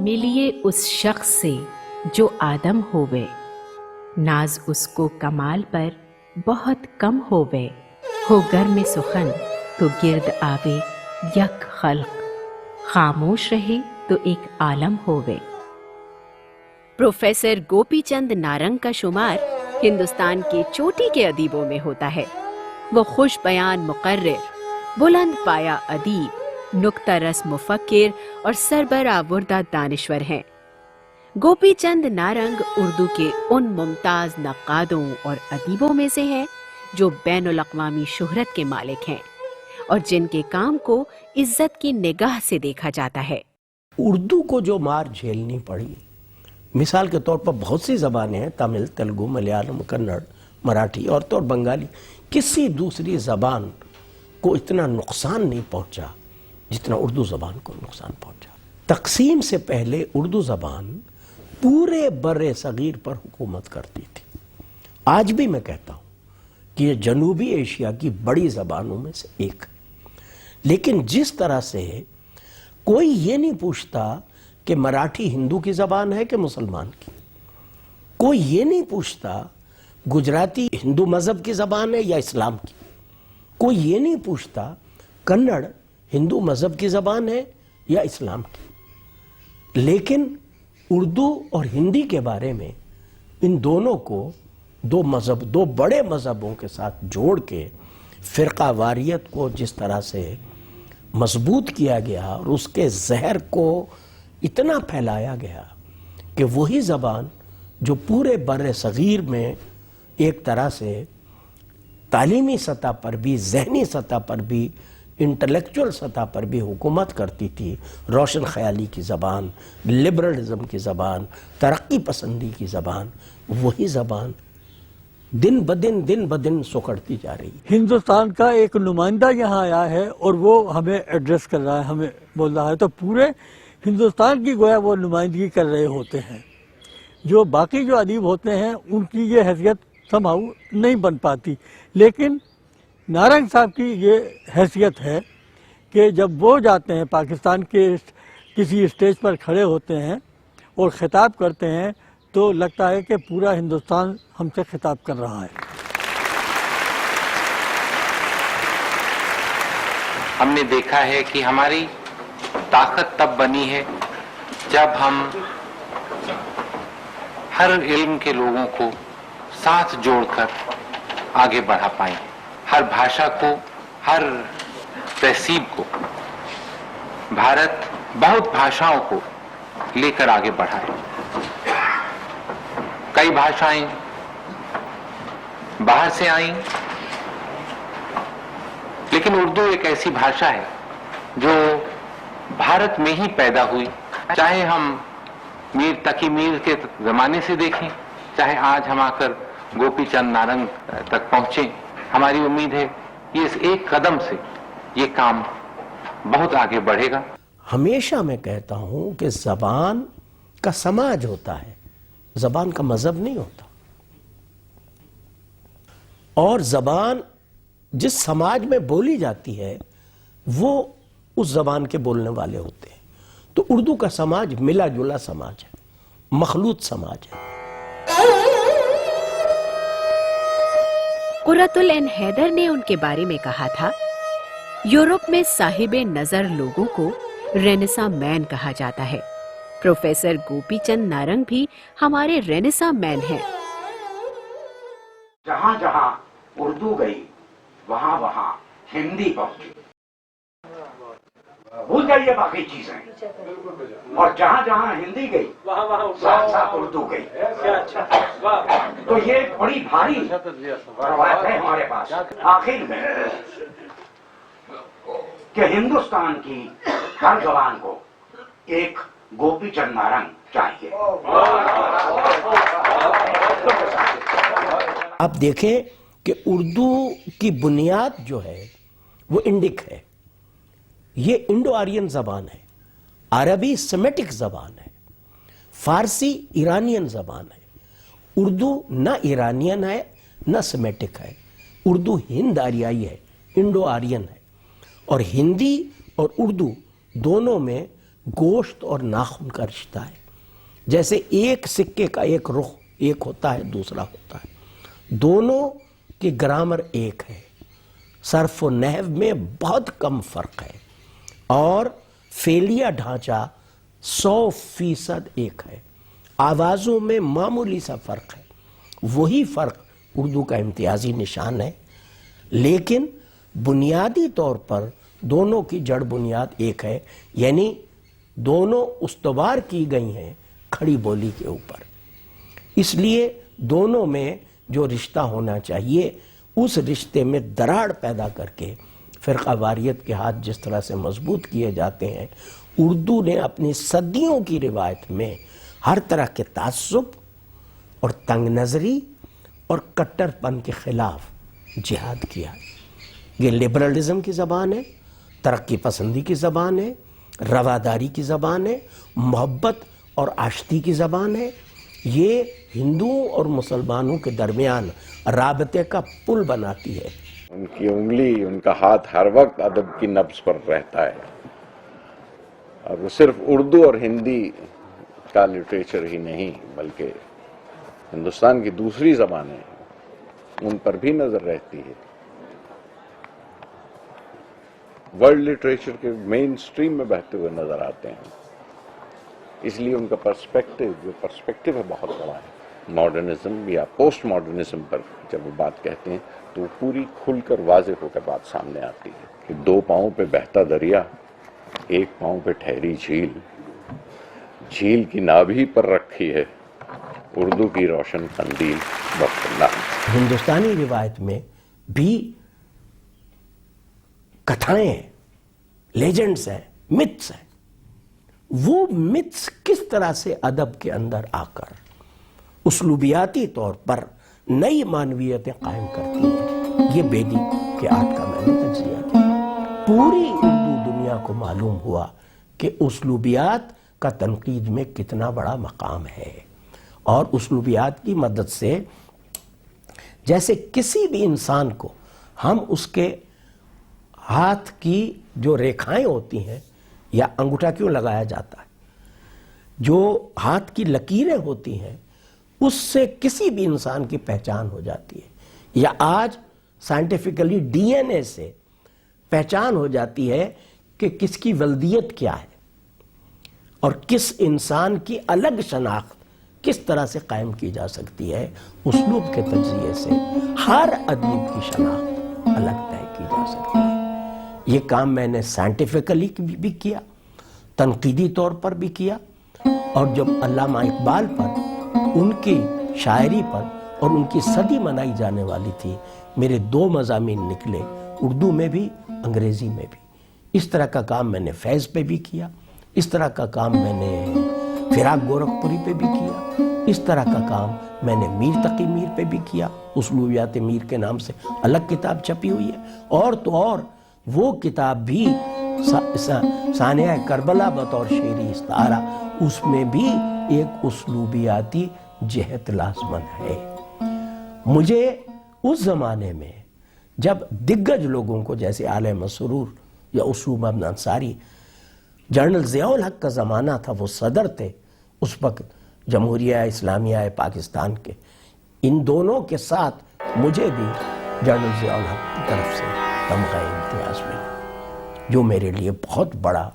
मिलिए उस शख्स से जो आदम होवे, नाज उसको कमाल पर बहुत कम होवे, हो गर में सुखन तो गिर्द आवे यक खल्क, खामोश रहे तो एक आलम होवे। प्रोफेसर गोपीचंद नारंग का शुमार हिंदुस्तान के चोटी के अदीबों में होता है। वो खुश बयान मुकर्रिर, बुलंद पाया अदीब, नुक्ता रस मुफक्किर और सरबर आवुर्दा दानिश्वर हैं। गोपीचंद नारंग उर्दू के उन मुमताज नक्कादों और अदीबों में से हैं जो बैनुल अक़वामी शोहरत के मालिक हैं और जिनके काम को इज्जत की निगाह से देखा जाता है। उर्दू को जो मार झेलनी पड़ी, मिसाल के तौर पर बहुत सी ज़बानें हैं, तमिल, तेलुगु, मलयालम, कन्नड़, मराठी और तो बंगाली, किसी दूसरी ज़बान को इतना नुकसान नहीं पहुंचा जितना उर्दू ज़बान को नुकसान पहुंचा। तक़सीम से पहले उर्दू ज़बान पूरे बर्रे सगीर पर हुकूमत करती थी। आज भी मैं कहता हूँ कि ये जनूबी एशिया की बड़ी ज़बानों में से एक है। लेकिन जिस तरह से कोई ये नहीं पूछता कि मराठी हिंदू की ज़बान है कि मुसलमान की, कोई ये नहीं पूछता गुजराती हिंदू मज़हब की ज़बान है या इस्लाम की, कोई ये नहीं पूछता कन्नड़ हिंदू मज़हब की ज़बान है या इस्लाम की। लेकिन उर्दू और हिंदी के बारे में इन दोनों को दो बड़े मज़हबों के साथ जोड़ के फ़िरका वारियत को जिस तरह से मजबूत किया गया और उसके जहर को इतना फैलाया गया कि वही ज़बान जो पूरे बर्रे सगीर में एक तरह से तालीमी सतह पर भी, ज़हनी सतह पर भी, इंटेलेक्चुअल सतह पर भी हुकूमत करती थी, रोशन ख़याली की ज़बान, लिबरलिज़म की ज़बान, तरक्की पसंदी की ज़बान, वही ज़बान दिन ब दिन सुखड़ती जा रही है। हिंदुस्तान का एक नुमाइंदा यहाँ आया है और वो हमें एड्रेस कर रहा है, हमें बोल रहा है, तो पूरे हिंदुस्तान की गोया वो नुमाइंदगी कर रहे होते हैं। जो बाकी जो अदीब होते हैं उनकी ये हैसियत समहाउ नहीं बन पाती, लेकिन नारंग साहब की ये हैसियत है कि जब वो जाते हैं पाकिस्तान के किसी स्टेज पर खड़े होते हैं और ख़िताब करते हैं तो लगता है कि पूरा हिंदुस्तान हमसे खिताब कर रहा है। हमने देखा है कि हमारी ताकत तब बनी है जब हम हर इल्म के लोगों को साथ जोड़कर आगे बढ़ा पाए, हर भाषा को, हर तहसीब को। भारत बहुत भाषाओं को लेकर आगे बढ़ा है। कई भाषाएं बाहर से आई, लेकिन उर्दू एक ऐसी भाषा है जो भारत में ही पैदा हुई। चाहे हम मीर तकी मीर के जमाने से देखें, चाहे आज हम आकर गोपीचंद नारंग तक पहुंचे, हमारी उम्मीद है कि इस एक कदम से ये काम बहुत आगे बढ़ेगा। हमेशा मैं कहता हूं कि ज़बान का समाज होता है, ज़बान का मज़हब नहीं होता। और ज़बान जिस समाज में बोली जाती है वो उस ज़बान के बोलने वाले होते हैं। तो उर्दू का समाज मिला जुला समाज है, मखलूत समाज है। कुर्रतुल ऐन हैदर ने उनके बारे में कहा था, यूरोप में साहिबे नजर लोगों को रेनेसां मैन कहा जाता है। प्रोफेसर गोपीचंद नारंग भी हमारे रेनेसां मैन हैं। जहां जहां उर्दू गई वहां वहां हिंदी पहुंची। भूल जाइए बाकी चीजें, और जहां जहां हिंदी गई साथ साथ उर्दू गई। तो ये बड़ी भारी रवायत है हमारे पास। आखिर में कि हिंदुस्तान की हर जबान को एक गोपी चंद नारंग चाहिए। आप देखें कि उर्दू की बुनियाद जो है वो इंडिक है, ये इंडो आर्यन जबान है, अरबी सेमेटिक जबान है, फारसी ईरानियन जबान है। उर्दू न ईरानियन है न सेमेटिक है, उर्दू हिंद आर्याई है, इंडो आर्यन है। और हिंदी और उर्दू दोनों में गोश्त और नाखून का रिश्ता है। जैसे एक सिक्के का एक रुख एक होता है, दूसरा होता है, दोनों की ग्रामर एक है, सर्फ व नहव में बहुत कम फर्क है, और फेलिया ढांचा 100% एक है, आवाज़ों में मामूली सा फर्क है। वही फर्क उर्दू का इम्तियाजी निशान है, लेकिन बुनियादी तौर पर दोनों की जड़ बुनियाद एक है, यानी दोनों उस्तवार की गई हैं खड़ी बोली के ऊपर। इसलिए दोनों में जो रिश्ता होना चाहिए, उस रिश्ते में दरार पैदा करके फ़िरक़ा वारियत के हाथ जिस तरह से मजबूत किए जाते हैं, उर्दू ने अपनी सदियों की रिवायत में हर तरह के तासुब और तंग नज़री और कट्टरपन के खिलाफ जिहाद किया। ये लिबरलिज्म की ज़बान है, तरक्की पसंदी की ज़बान है, रवादारी की ज़बान है, मोहब्बत और आश्ती की ज़बान है। ये हिंदुओं और मुसलमानों के दरमियान राबते का पुल बनाती है। उनकी उंगली, उनका हाथ हर वक्त अदब की नब्ज़ पर रहता है, और वो सिर्फ उर्दू और हिंदी का लिटरेचर ही नहीं बल्कि हिंदुस्तान की दूसरी ज़बानें उन पर भी नज़र रहती है। वर्ल्ड लिटरेचर के मेन स्ट्रीम में बहते हुए नज़र आते हैं, इसलिए उनका पर्सपेक्टिव है बहुत बड़ा है। मॉडर्निज्म या पोस्ट मॉडर्निज्म पर जब वो बात कहते हैं तो वो पूरी खुलकर वाज़ेह होकर बात सामने आती है कि दो पाँव पे बहता दरिया, एक पाँव पे ठहरी झील, झील की नाभि पर रखी है उर्दू की रोशन कंदील बख्तला। हिंदुस्तानी रिवायत में भी कथाएं हैं, लेजेंड्स हैं, मिथ्स हैं। वो मिथ्स किस तरह से अदब के अंदर आकर उसलूबियाती तौर पर नई मानवीयतें कायम करती हैं, ये बेदी के आर्ट का मैंने तज्जिया किया। पूरी उर्दू दुनिया को मालूम हुआ कि उसलूबियात का तनकीद में कितना बड़ा मकाम है, और उसलूबियात की मदद से जैसे किसी भी इंसान को हम उसके हाथ की जो रेखाएं होती हैं, या अंगूठा क्यों लगाया जाता है, जो हाथ की लकीरें होती हैं, उससे किसी भी इंसान की पहचान हो जाती है। या आज साइंटिफिकली डीएनए से पहचान हो जाती है कि किसकी वल्दियत क्या है और किस इंसान की अलग शनाख्त किस तरह से कायम की जा सकती है। उसलूब के तज्जिये से हर अदीब की शनाख्त अलग तय की जा सकती है। ये काम मैंने साइंटिफिकली भी किया, तनकीदी तौर पर भी किया, और जब अल्लामा इकबाल पर, उनकी शायरी पर और उनकी सदी मनाई जाने वाली थी, मेरे 2 मज़ामीन निकले, उर्दू में भी अंग्रेज़ी में भी। इस तरह का काम मैंने फैज़ पे भी किया, इस तरह का काम मैंने फिराक गोरखपुरी पे भी किया, इस तरह का काम मैंने मीर तकी मीर पे भी किया। उसलूबियात मीर के नाम से अलग किताब छपी हुई है, और तो और वो किताब भी सानिया करबला बतौर शेरी इस्तारा, उसमें भी एक उसलूबियाती जहत लाजमन है। मुझे उस ज़माने में जब दिग्गज लोगों को, जैसे आले मसरूर या उसलूब अब्न अंसारी, जनरल ज़ियाउल हक का ज़माना था, वो सदर थे उस वक्त जमहूरिया इस्लामिया पाकिस्तान के, इन दोनों के साथ मुझे भी जनरल ज़ियाउल हक की तरफ से तमगा इम्तियाज़ मिला, जो मेरे लिए बहुत बड़ा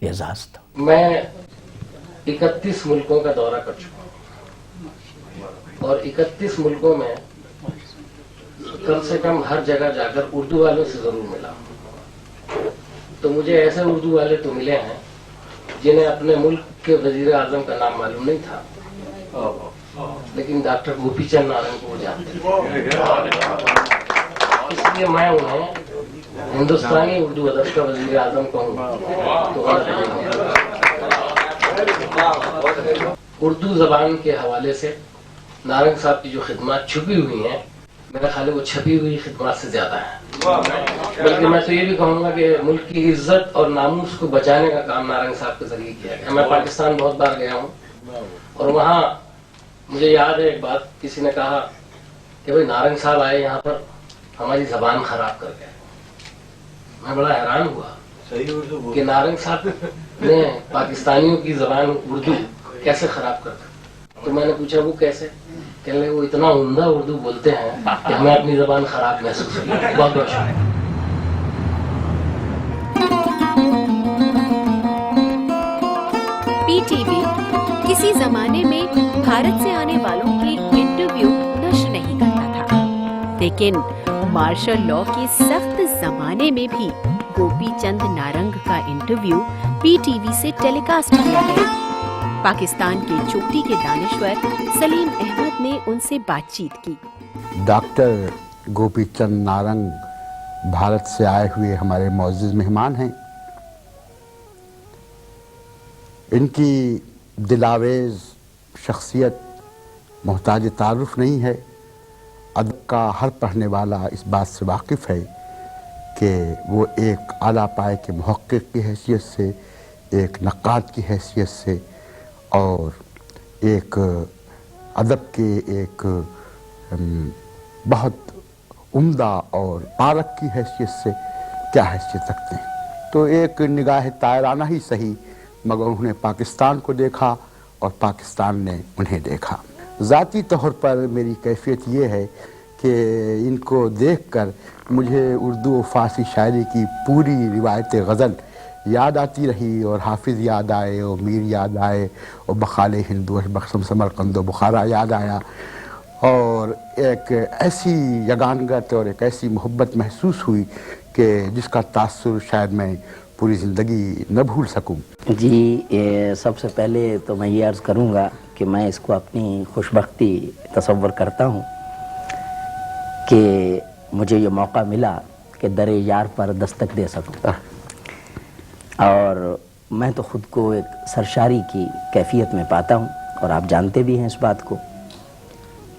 एजाज़ था। मैं 31 मुल्कों का दौरा कर चुका हूँ, और 31 मुल्कों में कम से कम हर जगह जाकर उर्दू वालों से ज़रूर मिला। तो मुझे ऐसे उर्दू वाले तो मिले हैं जिन्हें अपने मुल्क के वजीर आजम का नाम मालूम नहीं था, लेकिन डॉक्टर गोपी चंद नारंग को जानते थे। इसलिए मैं उन्हें हिंदुस्तानी उर्दू अदब का वजीर आजम कहूँ तो उर्दू जबान के हवाले से नारंग साहब की जो खिदमत छुपी हुई हैं, मेरा ख्याल है वो छपी हुई खिदमत से ज्यादा है। बल्कि मैं तो ये भी कहूँगा कि मुल्क की इज्जत और नामूस को बचाने का काम नारंग साहब के जरिए किया गया। मैं पाकिस्तान बहुत बार गया हूँ और वहाँ मुझे याद है एक बात, किसी ने कहा कि भाई नारंग साहब आए यहाँ पर हमारी जबान खराब कर गए। मैं बड़ा हैरान हुआ कि नारंग साहब ने पाकिस्तानियों की जबान उर्दू कैसे खराब कर दी। तो मैंने पूछा वो कैसे? कहने लगे वो इतना उम्दा उर्दू बोलते हैं कि हमें अपनी जबान खराब महसूस होती है। बहुत बहुत शुक्रिया। पीटीवी किसी जमाने में भारत से आने वालों के इंटरव्यू नष्ट नहीं करता था, लेकिन मार्शल लॉ के सख्त जमाने में भी गोपी चंद नारंग का इंटरव्यू पीटीवी से टेलीकास्ट किया गया। पाकिस्तान के चोटी के दानिश्वर सलीम अहमद ने उनसे बातचीत की। डॉक्टर गोपी चंद नारंग भारत से आए हुए हमारे मुअज़्ज़िज़ मेहमान हैं। इनकी दिलावेज शख्सियत मोहताज तारुफ नहीं है। अदब का हर पढ़ने वाला इस बात से वाकिफ़ है कि वो एक आला पाए के मुहक्किक की हैसियत से, एक नक्काद की हैसियत से और एक अदब के एक बहुत उम्दा और पारक की हैसियत से क्या हैसियत रखते हैं। तो एक निगाह तायराना ही सही, मगर उन्होंने पाकिस्तान को देखा और पाकिस्तान ने उन्हें देखा। ज़ाती तौर पर मेरी कैफियत ये है कि इनको देखकर मुझे उर्दू और फ़ारसी शायरी की पूरी रिवायत गज़ल याद आती रही और हाफिज़ याद आए और मीर याद आए और बखाले हिंदू बख्शम समरकंद बुखारा याद आया और एक ऐसी यगानगत और एक ऐसी मोहब्बत महसूस हुई कि जिसका तासुर शायद मैं पूरी ज़िंदगी न भूल सकूं। जी, सबसे पहले तो मैं ये अर्ज़ करूँगा कि मैं इसको अपनी खुशबख्ती तसव्वुर करता हूँ कि मुझे ये मौका मिला कि दरे यार पर दस्तक दे सकूँ। और मैं तो ख़ुद को एक सरशारी की कैफियत में पाता हूँ और आप जानते भी हैं इस बात को।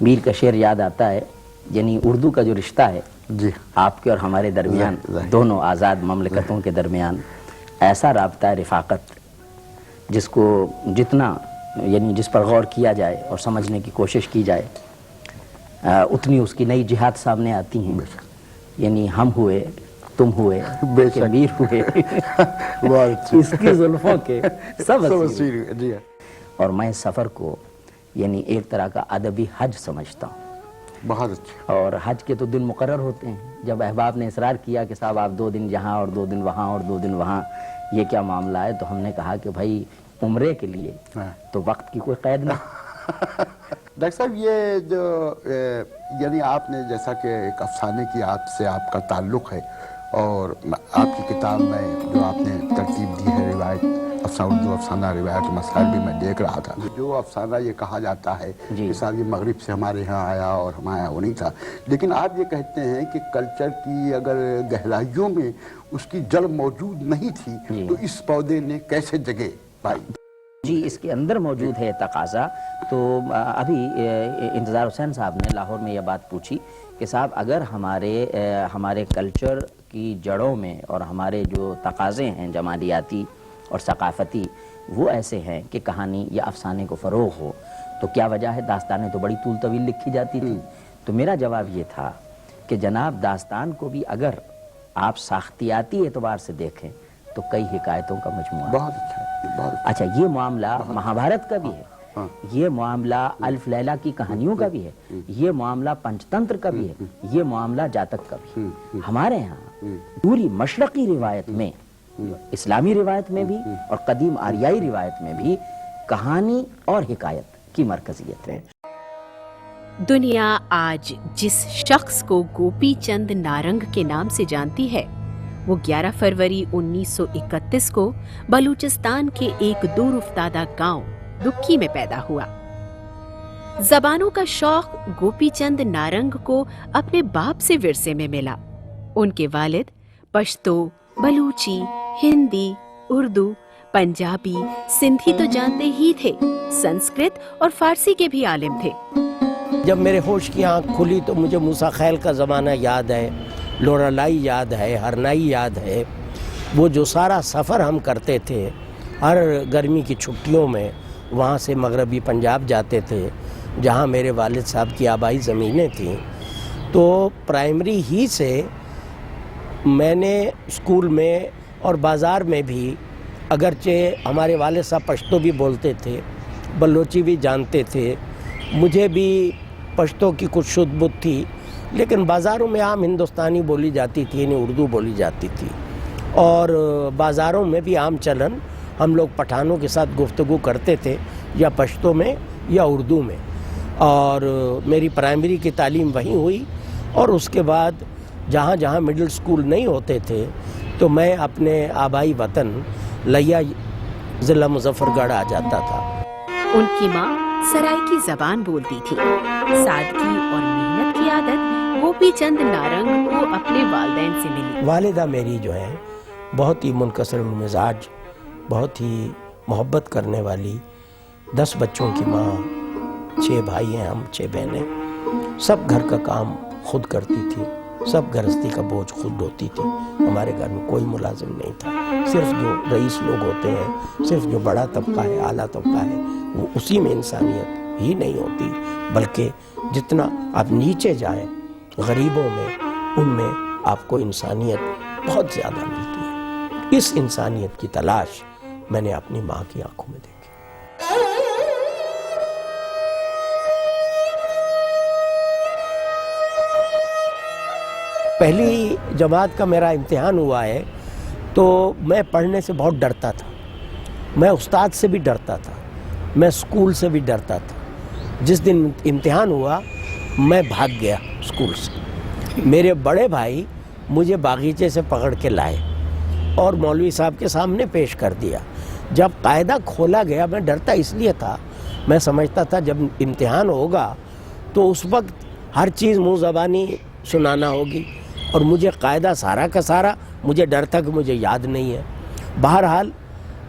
मीर का शेर याद आता है, यानी उर्दू का जो रिश्ता है जी आपके और हमारे दरमियान, दोनों आज़ाद ममलिकतों के दरमियान ऐसा राब्ता है रिफ़ाक़त, जिसको जितना यानी जिस पर गौर किया जाए और समझने की कोशिश की जाए उतनी उसकी नई जिहाद सामने आती हैं। यानी हम हुए, तुम हुए, के मीर हुए इसकी जुल्फों के सब असीर। जी। और मैं सफ़र को यानी एक तरह का अदबी हज समझता हूँ। बहुत अच्छा। और हज के तो दिन मुकर्रर होते हैं। जब अहबाब ने इसरार किया कि साहब आप 2 दिन यहाँ और 2 दिन वहाँ और 2 दिन वहाँ, ये क्या मामला है, तो हमने कहा कि भाई उम्रे के लिए तो वक्त की कोई कैद नहीं। डॉक्टर साहब, ये जो यानी आपने जैसा कि एक अफसाने की आपसे आपका ताल्लुक़ है और आपकी किताब में जो आपने तरतीब दी है रिवायत उर्दू अफसाना रिवायत मसाइल भी मैं देख रहा था। जो अफसाना ये कहा जाता है कि साहब ये मगरिब से हमारे यहाँ आया और हमारे यहाँ वो नहीं था, लेकिन आप ये कहते हैं कि कल्चर की अगर गहराइयों में उसकी जड़ मौजूद नहीं थी तो इस पौधे ने कैसे जगह पाई? जी, इसके अंदर मौजूद है तकाज़ा। तो अभी इंतज़ार हुसैन साहब ने लाहौर में यह बात पूछी कि साहब अगर हमारे कल्चर की जड़ों में और हमारे जो तकाज़े हैं जमालियाती और सकाफ़ती वो ऐसे हैं कि कहानी या अफसाने को फ़रोग़ हो, तो क्या वजह है दास्तानें तो बड़ी तूल तवील लिखी जाती थी। तो मेरा जवाब ये था कि जनाब दास्तान को भी अगर आप साख्तियाती एतबार से देखें तो कई हिकायतों का मजमूआ। बहुत अच्छा। अच्छा, ये मामला महाभारत का भी है, ये मामला अल्फ लैला की कहानियों का भी है, ये मामला पंचतंत्र का भी है, ये मामला जातक का भी है। हमारे यहाँ पूरी मशरक़ी रिवायत में, इस्लामी रिवायत में भी और कदीम आरियाई रिवायत में भी कहानी और हिकायत की मरकजियत है। दुनिया आज जिस शख्स को गोपी चंद नारंग के नाम से जानती है वो 11 फरवरी 1931 को बलूचिस्तान के एक दूर उफ्तादा गांव दुक्की में पैदा हुआ। जबानों का शौक गोपी चंद नारंग को अपने बाप से विरसे में मिला। उनके वालिद पश्तो, बलूची, हिंदी, उर्दू, पंजाबी, सिंधी तो जानते ही थे, संस्कृत और फारसी के भी आलिम थे। जब मेरे होश की आंख खुली तो मुझे मूसा खैल का ज़माना याद है, लोरालाई याद है, हरनाई याद है। वो जो सारा सफ़र हम करते थे हर गर्मी की छुट्टियों में, वहाँ से मगरबी पंजाब जाते थे जहाँ मेरे वालिद साहब की आबाई ज़मीनें थीं। तो प्राइमरी ही से मैंने स्कूल में और बाज़ार में भी, अगरचे हमारे वालिद साहब पश्तो भी बोलते थे, बलोची भी जानते थे, मुझे भी पश्तो की कुछ शुद्ध बुद्ध थी, लेकिन बाज़ारों में आम हिंदुस्तानी बोली जाती थी, यानी उर्दू बोली जाती थी। और बाज़ारों में भी आम चलन हम लोग पठानों के साथ गुफ्तगू करते थे, या पश्तो में या उर्दू में। और मेरी प्राइमरी की तालीम वहीं हुई, और उसके बाद जहाँ जहाँ मिडिल स्कूल नहीं होते थे तो मैं अपने आबाई वतन लिया ज़िला मुजफ्फरगढ़ आ जाता था। उनकी माँ सराइकी ज़बान बोलती थी। सादगी और मेहनत की आदत गोपी चंद नारंग को अपने वालिदैन से मिली। वालिदा मेरी जो है बहुत ही मुनकसर मिजाज, बहुत ही मोहब्बत करने वाली, 10 बच्चों की माँ, 6 भाई हैं हम, 6 बहनें, सब घर का काम खुद करती थी, सब गृहस्थी का बोझ खुद ढोती थी। हमारे घर में कोई मुलाजिम नहीं था, सिर्फ जो रईस लोग होते हैं, सिर्फ जो बड़ा तबका है, आला तबका है, वो उसी में इंसानियत ही नहीं होती, बल्कि जितना आप नीचे जाएं गरीबों में, उनमें आपको इंसानियत बहुत ज़्यादा मिलती है। इस इंसानियत की तलाश मैंने अपनी माँ की आंखों में देखी। पहली जमात का मेरा इम्तिहान हुआ है तो मैं पढ़ने से बहुत डरता था, मैं उस्ताद से भी डरता था, मैं स्कूल से भी डरता था। जिस दिन इम्तिहान हुआ मैं भाग गया स्कूल से। मेरे बड़े भाई मुझे बागीचे से पकड़ के लाए और मौलवी साहब के सामने पेश कर दिया। जब कायदा खोला गया, मैं डरता इसलिए था, मैं समझता था जब इम्तिहान होगा तो उस वक्त हर चीज़ मुँह ज़बानी सुनाना होगी, और मुझे कायदा सारा का सारा मुझे डर था कि मुझे याद नहीं है। बहरहाल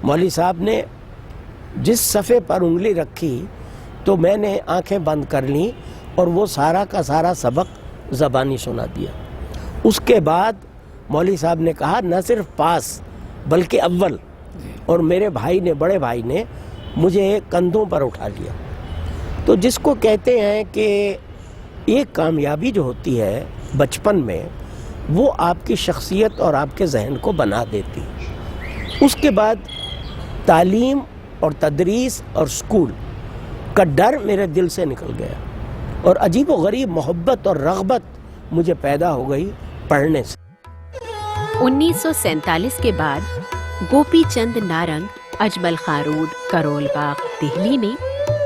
मौलवी साहब ने जिस सफ़े पर उंगली रखी तो मैंने आंखें बंद कर लीं और वो सारा का सारा सबक ज़बानी सुना दिया। उसके बाद मौलवी साहब ने कहा न सिर्फ पास बल्कि अव्वल, और मेरे भाई ने, बड़े भाई ने मुझे कंधों पर उठा लिया। तो जिसको कहते हैं कि एक कामयाबी जो होती है बचपन में, वो आपकी शख्सियत और आपके जहन को बना देती है। उसके बाद तालीम और तदरीस और स्कूल का डर मेरे दिल से निकल गया, और अजीब व गरीब मोहब्बत और रग़बत मुझे पैदा हो गई पढ़ने से। 1947 के बाद गोपी चंद नारंग अजमल खां रोड, करोल बाग, दिल्ली में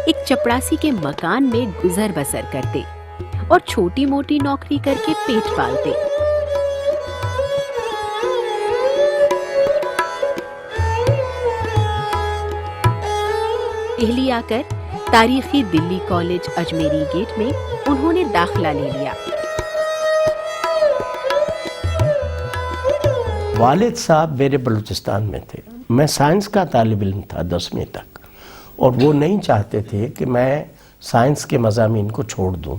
एक चपरासी के मकान में गुजर बसर करते और छोटी मोटी नौकरी करके पेट पालते। दिल्ली आकर तारीखी दिल्ली कॉलेज अजमेरी गेट में उन्होंने दाखिला ले लिया। वालिद साहब मेरे बलूचिस्तान में थे, मैं साइंस का तालिब इल्म था 10वीं तक, और वो नहीं चाहते थे कि मैं साइंस के मज़ामीन को छोड़ दूं,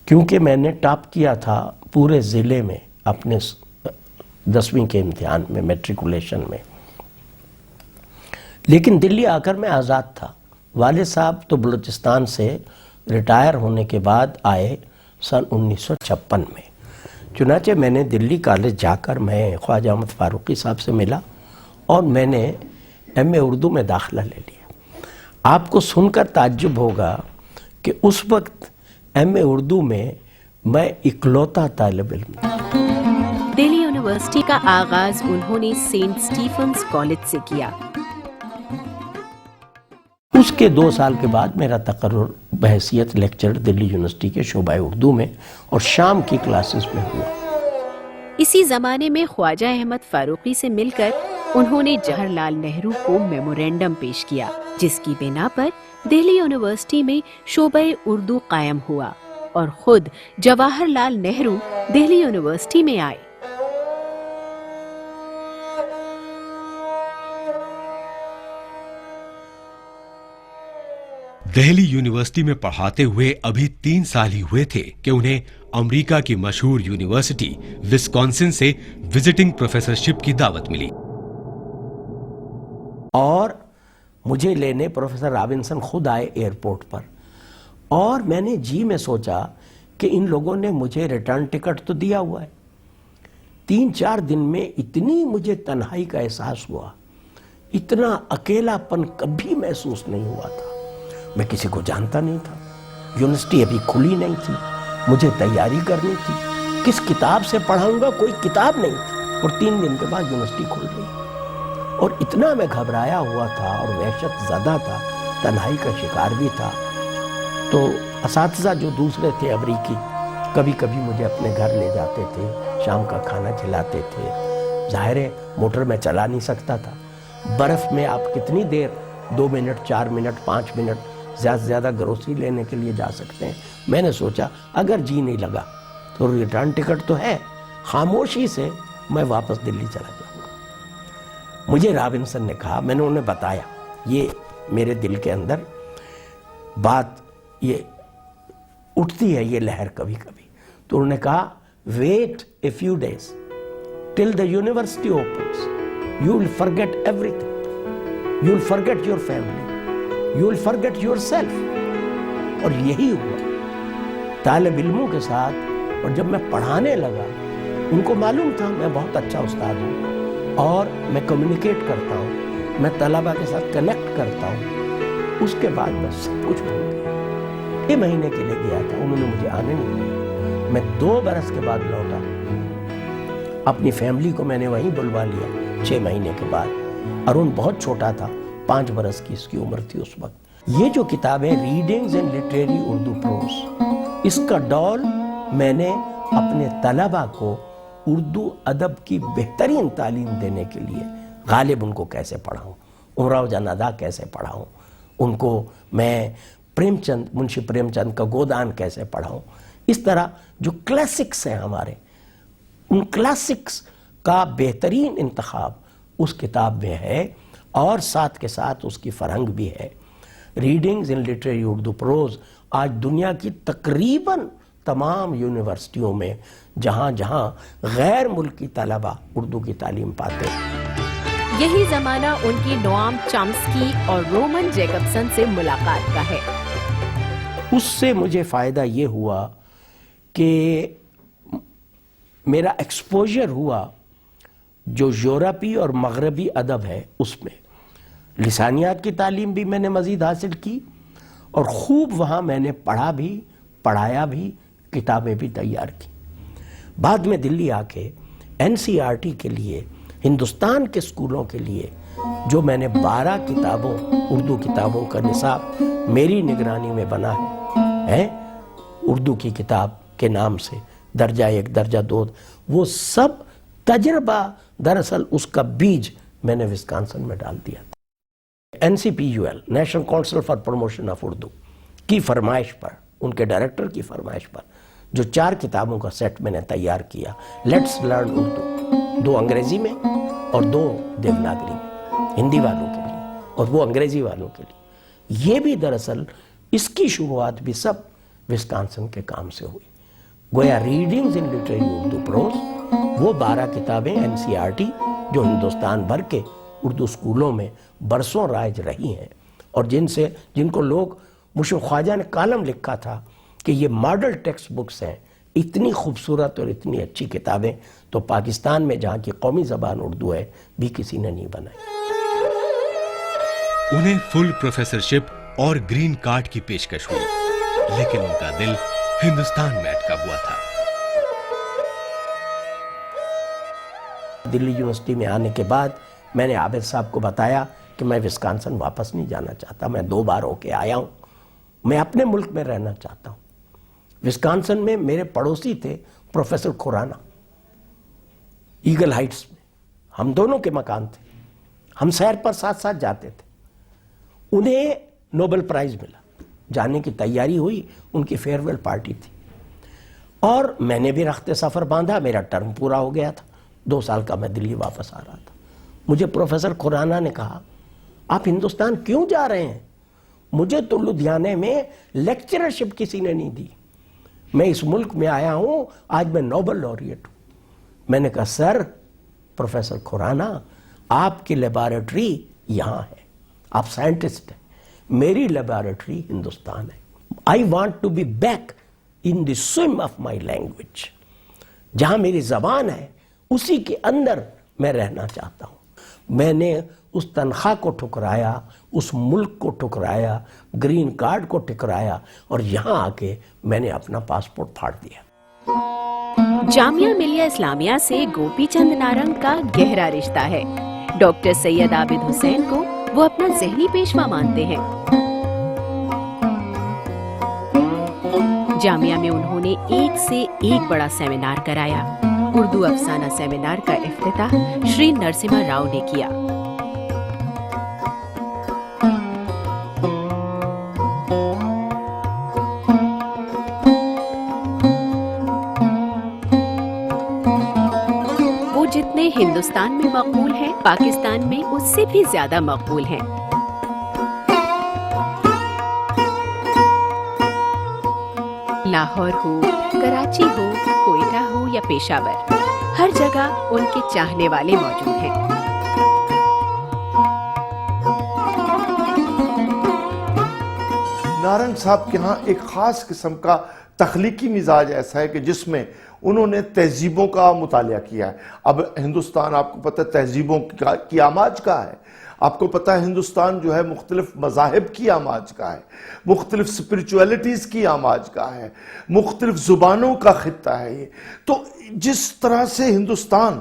क्योंकि मैंने टॉप किया था पूरे ज़िले में अपने 10वीं के इम्तिहान में, मैट्रिकुलेशन में। लेकिन दिल्ली आकर मैं आज़ाद था। वालिद साहब तो बलूचिस्तान से रिटायर होने के बाद आए सन 1956 में। चुनाचे मैंने दिल्ली कॉलेज जाकर मैं ख्वाजा अहमद फारूकी साहब से मिला और मैंने एमए उर्दू में दाखिला ले लिया। आपको सुनकर ताज्जुब होगा कि उस वक्त एमए उर्दू में मैं इकलौता तालिब इल्म था। दिल्ली यूनिवर्सिटी का आगाज उन्होंने सेंट स्टीफन्स कॉलेज से किया। उसके 2 साल के बाद मेरा तकर्रुर बहैसियत लेक्चरर दिल्ली यूनिवर्सिटी के शोबा उर्दू में और शाम की क्लासेस में हुआ। इसी जमाने में ख्वाजा अहमद फारूकी से मिलकर उन्होंने जवाहरलाल नेहरू को मेमोरेंडम पेश किया, जिसकी बिना पर दिल्ली यूनिवर्सिटी में शोबा उर्दू कायम हुआ और खुद जवाहरलाल नेहरू दिल्ली यूनिवर्सिटी में आए। دہلی یونیورسٹی میں پڑھاتے ہوئے ابھی 3 سال ہی ہوئے تھے کہ انہیں امریکہ کی مشہور یونیورسٹی وسکونسن سے وزٹنگ پروفیسرشپ کی دعوت ملی اور مجھے لینے پروفیسر رابنسن خود آئے ایئرپورٹ پر، اور میں نے میں سوچا کہ ان لوگوں نے مجھے ریٹرن ٹکٹ تو دیا ہوا ہے. 3-4 دن میں اتنی مجھے تنہائی کا احساس ہوا، اتنا اکیلا پن کبھی محسوس نہیں ہوا تھا. میں کسی کو جانتا نہیں تھا، یونیورسٹی ابھی کھلی نہیں تھی، مجھے تیاری کرنی تھی، کس کتاب سے پڑھاؤں گا، کوئی کتاب نہیں تھی. اور 3 دن کے بعد یونیورسٹی کھل گئی، اور اتنا میں گھبرایا ہوا تھا اور وحشت زدہ تھا، تنہائی کا شکار بھی تھا. تو اساتذہ جو دوسرے تھے امریکی کبھی کبھی مجھے اپنے گھر لے جاتے تھے، شام کا کھانا کھلاتے تھے. ظاہر ہے موٹر میں چلا نہیں سکتا تھا، برف میں آپ کتنی دیر 2 منٹ 4 منٹ 5 منٹ زیادہ سے زیادہ گروسری لینے کے لیے جا سکتے ہیں. میں نے سوچا اگر جی نہیں لگا تو ریٹرن ٹکٹ تو ہے، خاموشی سے میں واپس دلی چلا جاؤں گا. مجھے رابنسن نے کہا، میں نے انہیں بتایا یہ میرے دل کے اندر بات یہ اٹھتی ہے، یہ لہر کبھی کبھی. تو انہوں نے کہا wait a few days till the university opens, you will forget everything, you will forget your family, you will forget yourself. اور یہی ہوا طالب علموں کے ساتھ. اور جب میں پڑھانے لگا ان کو معلوم تھا میں بہت اچھا استاد ہوں اور میں کمیونیکیٹ کرتا ہوں، میں طلبہ کے ساتھ کنیکٹ کرتا ہوں. اس کے بعد میں سب کچھ بھول گیا. 1 مہینے کے لیے گیا تھا، انہوں نے مجھے آنے نہیں دیا. میں 2 برس کے بعد لوٹا، اپنی فیملی کو میں نے وہیں بلوا لیا 6 مہینے کے بعد. ارون بہت چھوٹا تھا، 5 برس کی اس کی عمر تھی اس وقت. یہ جو کتاب ہے readings and literary Urdu prose, اس کا ڈول میں نے اپنے طلبہ کو اردو ادب کی بہترین تعلیم دینے کے لیے غالب ان کو کیسے پڑھاؤں، امراؤ جان ادا کیسے پڑھاؤں، ان کو میں منشی پریم چند کا گودان کیسے پڑھاؤں. اس طرح جو کلاسکس ہیں ہمارے، ان کلاسکس کا بہترین انتخاب اس کتاب میں ہے، اور ساتھ کے ساتھ اس کی فرہنگ بھی ہے. ریڈنگز ان لٹریری اردو پروز آج دنیا کی تقریباً تمام یونیورسٹیوں میں جہاں جہاں غیر ملکی طلبہ اردو کی تعلیم پاتے ہیں. یہی زمانہ ان کی نوام چامسکی اور رومن جیکبسن سے ملاقات کا ہے. اس سے مجھے فائدہ یہ ہوا کہ میرا ایکسپوجر ہوا جو یورپی اور مغربی ادب ہے اس میں. لسانیات کی تعلیم بھی میں نے مزید حاصل کی، اور خوب وہاں میں نے پڑھا بھی، پڑھایا بھی، کتابیں بھی تیار کی. بعد میں دلی آ کے NCERT کے لیے، ہندوستان کے اسکولوں کے لیے جو میں نے 12 کتابوں اردو کتابوں کا نصاب میری نگرانی میں بنا ہے اردو کی کتاب کے نام سے، درجہ 1 درجہ 2، وہ سب تجربہ دراصل اس کا بیج میں نے وسکانسن میں ڈال دیا تھا. NCPUL national council for promotion of Urdu کی فرمائش پر، ان کے ڈائریکٹر کی فرمائش پر جو 4 کتابوں کا سیٹ میں نے تیار کیا، لیٹس لرن اردو، 2 انگریزی میں اور 2 دیوناگری میں، ہندی والوں کے لیے اور وہ انگریزی والوں کے لیے. یہ بھی دراصل اس کی شروعات بھی سب وسکانسن کے کام سے ہوئی. گویا ریڈنگز ان لٹریری اردو پروز وہ 12 کتابیں NCERT جو ہندوستان بھر کے اردو اسکولوں میں برسوں رائج رہی ہیں، اور جن کو لوگ، مشو خواجہ نے کالم لکھا تھا کہ یہ ماڈل ٹیکسٹ بکس ہیں. اتنی خوبصورت اور اتنی اچھی کتابیں تو پاکستان میں جہاں کی قومی زبان اردو ہے بھی کسی نے نہیں بنائی. انہیں فل پروفیسرشپ اور گرین کارڈ کی پیشکش ہوئی، لیکن ان کا دل ہندوستان میں اٹکا ہوا تھا. دلی یونیورسٹی میں آنے کے بعد میں نے عابد صاحب کو بتایا کہ میں وسکانسن واپس نہیں جانا چاہتا، میں 2 بار ہو کے آیا ہوں، میں اپنے ملک میں رہنا چاہتا ہوں. وسکانسن میں میرے پڑوسی تھے پروفیسر کھورانا، ایگل ہائٹس میں، ہم دونوں کے مکان تھے، ہم سیر پر ساتھ ساتھ جاتے تھے. انہیں نوبل پرائز ملا، جانے کی تیاری ہوئی، ان کی فیئرویل پارٹی تھی، اور میں نے بھی رخت سفر باندھا. میرا ٹرم پورا ہو گیا تھا، 2 سال کا میں دلی واپس آ رہا تھا. مجھے پروفیسر کھورانا نے کہا آپ ہندوستان کیوں جا رہے ہیں؟ مجھے تو لدھیانے میں لیکچررشپ کسی نے نہیں دی. میں اس ملک میں آیا ہوں, آج میں نوبل laureate ہوں. میں نے کہا سر پروفیسر کھورانا آپ کی لیبارٹری یہاں ہے, آپ سائنٹسٹ ہیں, میری لیبارٹری ہندوستان ہے. I want to be back in the swim of my language. جہاں میری زبان ہے اسی کے اندر میں رہنا چاہتا ہوں. میں نے اس تنخواہ کو ٹھکرایا, اس ملک کو ٹھکرایا, گرین کارڈ کو ٹھکرایا, اور یہاں آ کے میں نے اپنا پاسپورٹ پھاڑ دیا. جامعہ ملیہ اسلامیہ سے گوپی چند نارنگ کا گہرا رشتہ ہے. ڈاکٹر سید عابد حسین کو وہ اپنا ذہنی پیشوا مانتے ہیں. جامعہ میں انہوں نے ایک سے ایک بڑا سیمینار کرایا. اردو افسانہ سیمینار کا افتتاح شری نرسمہا راؤ نے کیا. وہ جتنے ہندوستان میں مقبول ہیں, پاکستان میں اس سے بھی زیادہ مقبول ہیں. لاہور ہو, کراچی ہو, کوئٹہ ہو یا پشاور, ہر جگہ ان کے چاہنے والے موجود ہیں. نارنگ صاحب کے ہاں ایک خاص قسم کا تخلیقی مزاج ایسا ہے کہ جس میں انہوں نے تہذیبوں کا مطالعہ کیا ہے. اب ہندوستان آپ کو پتہ ہے تہذیبوں کی آماج کا ہے. آپ کو پتہ ہے ہندوستان جو ہے مختلف مذاہب کی آماج کا ہے, مختلف سپریچولیٹیز کی آماج کا ہے, مختلف زبانوں کا خطہ ہے یہ. تو جس طرح سے ہندوستان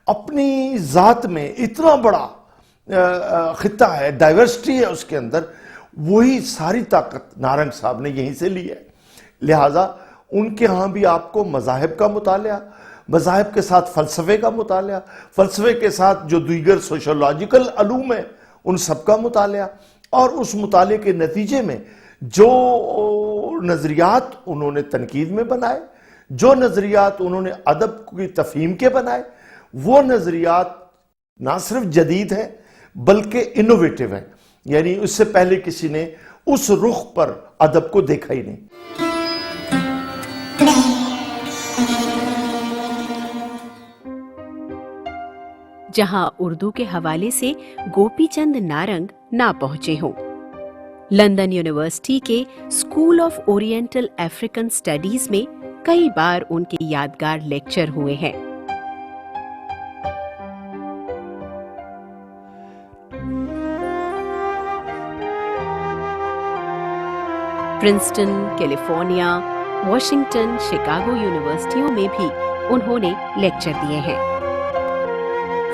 اپنی ذات میں اتنا بڑا خطہ ہے, ڈائیورسٹی ہے اس کے اندر, وہی ساری طاقت نارنگ صاحب نے یہیں سے لی ہے. لہٰذا ان کے ہاں بھی آپ کو مذاہب کا مطالعہ, مذاہب کے ساتھ فلسفے کا مطالعہ, فلسفے کے ساتھ جو دیگر سوشولوجیکل علوم ہیں ان سب کا مطالعہ, اور اس مطالعے کے نتیجے میں جو نظریات انہوں نے تنقید میں بنائے, جو نظریات انہوں نے ادب کی تفہیم کے بنائے, وہ نظریات نہ صرف جدید ہیں بلکہ انوویٹو ہیں. یعنی اس سے پہلے کسی نے اس رخ پر ادب کو دیکھا ہی نہیں. جہاں اردو کے حوالے سے گوپی چند نارنگ نہ پہنچے ہوں, لندن یونیورسٹی کے school of oriental African studies میں کئی بار ان کے یادگار لیکچر ہوئے ہیں. پرنسٹن, کیلیفورنیا, واشنگٹن, شکاگو یونیورسٹیوں میں بھی انہوں نے لیکچر دیے ہیں.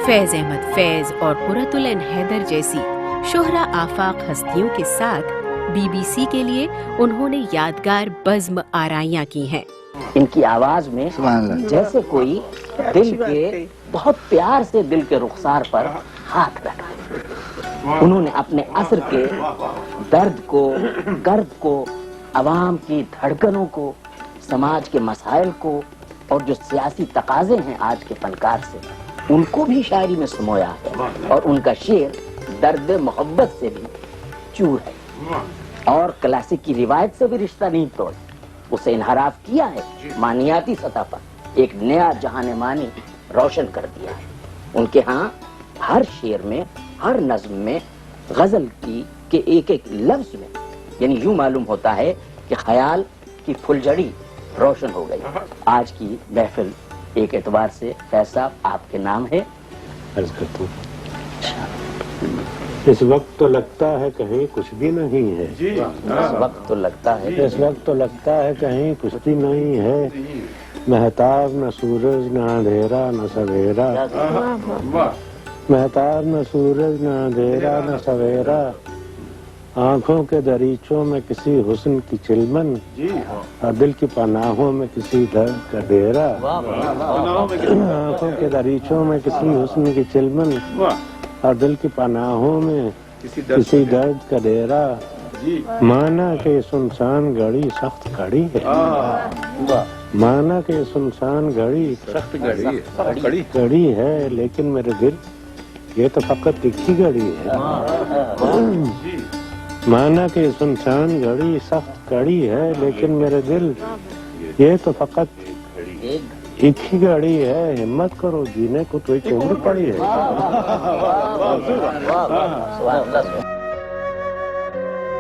فیض احمد فیض اور قرۃ العین حیدر جیسی شہرا آفاق ہستیوں کے ساتھ بی بی سی کے لیے انہوں نے یادگار بزم آرائیاں کی ہیں. ان کی آواز میں جیسے کوئی دل کے بہت پیار سے دل کے رخسار پر ہاتھ رکھا. انہوں نے اپنے عصر کے درد کو, گرد کو, عوام کی دھڑکنوں کو, سماج کے مسائل کو, اور جو سیاسی تقاضے ہیں آج کے فنکار سے, ان کو بھی شاعری میں سمویا ہے. اور ان کا شعر درد محبت سے بھی چور ہے, اور کلاسک کی روایت سے بھی رشتہ نہیں توڑا, اسے انحراف کیا ہے, معنیاتی سطح پر ایک نیا جہان معنی روشن کر دیا ہے. ان کے ہاں ہر شعر میں, ہر نظم میں, غزل کی کے ایک ایک لفظ میں, یعنی یوں معلوم ہوتا ہے کہ خیال کی پھلجھڑی روشن ہو گئی. آج کی محفل ایک اعتبار سے فیض صاحب آپ کے نام ہے. عرض کرتا ہوں, اس وقت تو لگتا ہے کہیں کچھ بھی نہیں ہے. اس وقت تو لگتا ہے, اس وقت تو لگتا ہے کہیں کچھ بھی نہیں ہے. مہتاب نہ سورج نہ اندھیرا نہ سویرا, مہتاب نہ سورج نہ اندھیرا نہ سویرا, آنکھوں کے دریچوں میں کسی حسن کی چلمن, اور دل کی پناہوں میں کسی درد کا ڈیرا. آنکھوں کے دریچوں میں کسی حسن کی چلمن, اور دل کی پناہوں میں کسی درد کا ڈیرا. مانا کہ سنسان گھڑی سخت گھڑی ہے, مانا کہ سنسان گھڑی سخت گھڑی ہے, لیکن میرے دل یہ تو فقط ایک ہی گھڑی ہے. माना कि सुनसान घड़ी सख्त कड़ी है, लेकिन मेरे दिल ये तो फकत एक ही घड़ी है, हिम्मत करो, जीने को तो एक उम्र पड़ी है।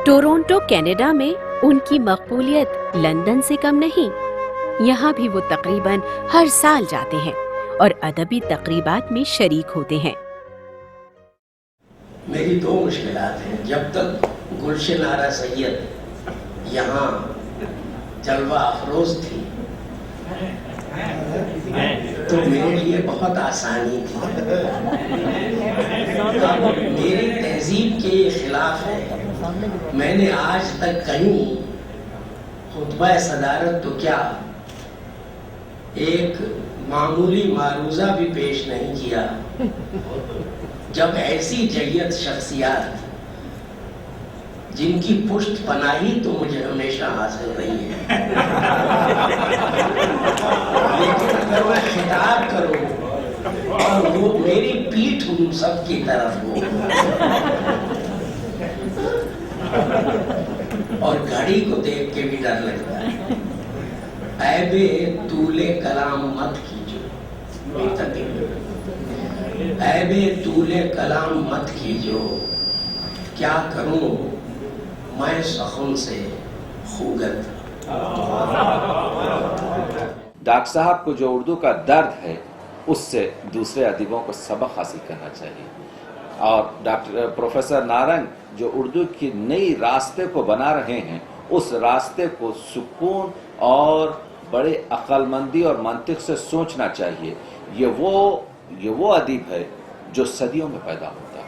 टोरंटो कनाडा में उनकी मकबूलियत लंदन से कम नहीं। यहाँ भी वो तकरीबन हर साल जाते हैं और अदबी तकरीबात में शरीक होते हैं। मेरी दो मुश्किलात हैं। जब तक गुलशन आरा सैयद यहाँ जलवा अफरोज थी तो मेरे लिए बहुत आसानी थी। मेरी तहजीब के खिलाफ है। मैंने आज तक कहीं खुतबा सदारत तो क्या एक मामूली मारूजा भी पेश नहीं किया जब ऐसी जय्यत शख्सियात जिनकी पुष्ट पनाही तो मुझे हमेशा हासिल रही है, लेकिन अगर मैं खिताब करूं और वो मेरी पीठ उन सब की तरफ हो और घड़ी को देख के भी डर लगता है। ऐबे तूले कलाम मत कीजो, ऐबे तूले कलाम मत कीजो, क्या करूं मैं सखुन से खूगत। डॉक्टर साहब को जो उर्दू का दर्द है उससे दूसरे अदीबों को सबक हासिल करना चाहिए। और डॉक्टर प्रोफेसर नारंग जो उर्दू की नई रास्ते को बना रहे हैं, उस रास्ते को सुकून और बड़े अक्लमंदी और मंतिक से सोचना चाहिए। ये वो अदीब है जो सदियों में पैदा होता है।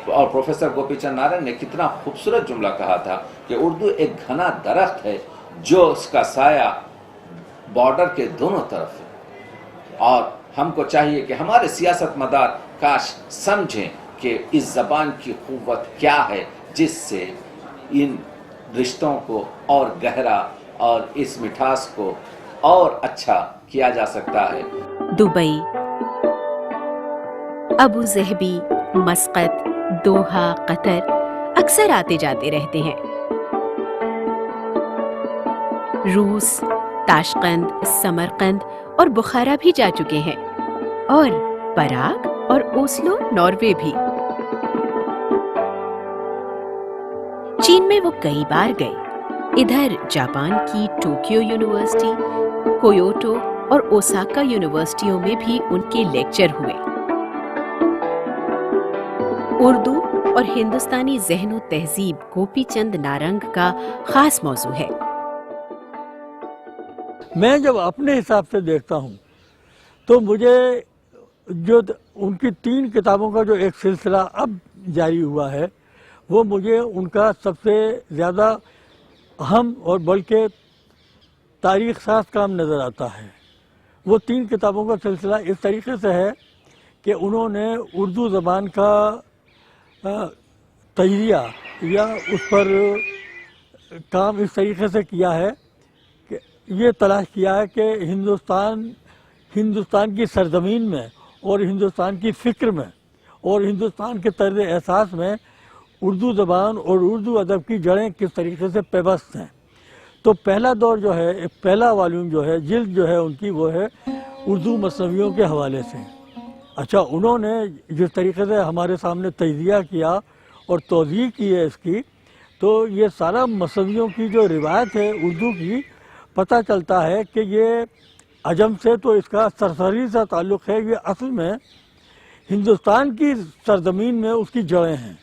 और प्रोफेसर गोपीचंद नारंग ने कितना खूबसूरत जुमला कहा था कि उर्दू एक घना दरख्त है जो उसका साया बॉर्डर के दोनों तरफ है। और हमको चाहिए कि हमारे सियासत मदार काश समझें कि इस ज़बान की क़ुव्वत क्या है, जिससे इन रिश्तों को और गहरा और इस मिठास को और अच्छा किया जा सकता है। दुबई, अबू ज़हबी, मस्कत, दोहा, कतर अक्सर आते जाते रहते हैं। रूस, ताशकंद, समरकंद और बुखारा भी जा चुके हैं और पराग और ओस्लो, नॉर्वे भी। चीन में वो कई बार गए। इधर जापान की टोक्यो यूनिवर्सिटी, कोयोटो और ओसाका यूनिवर्सिटियों में भी उनके लेक्चर हुए। उर्दू और हिंदुस्तानी ज़हन व तहजीब गोपीचंद नारंग का खास मौजू है। मैं जब अपने हिसाब से देखता हूँ तो मुझे जो उनकी 3 किताबों का जो एक सिलसिला अब जारी हुआ है, वो मुझे उनका सबसे ज़्यादा अहम और बल्कि तारीख़ साज़ काम नज़र आता है। वो 3 किताबों का सिलसिला इस तरीके से है कि उन्होंने उर्दू ज़बान का तजरिया या उस पर काम इस तरीके से किया है कि ये तलाश किया है कि हिंदुस्तान की सरजमीन में और हिंदुस्तान की फ़िक्र में और हिंदुस्तान के तर्ज़ एहसास में उर्दू ज़बान और उर्दू अदब की जड़ें किस तरीके से पेवस्त हैं। तो पहला दौर जो है, पहला वॉल्यूम जो है, जिल्द जो है उनकी, वो है उर्दू मसनवियों के हवाले से। अच्छा, उन्होंने जिस तरीके से हमारे सामने तजिया किया और तौज़ीह की है इसकी, तो ये सारा मसनवियों की जो रिवायत है उर्दू की, पता चलता है कि ये अजम से तो इसका सरसरी सा ताल्लुक़ है। ये असल में हिंदुस्तान की सरजमीन में उसकी जड़ें हैं।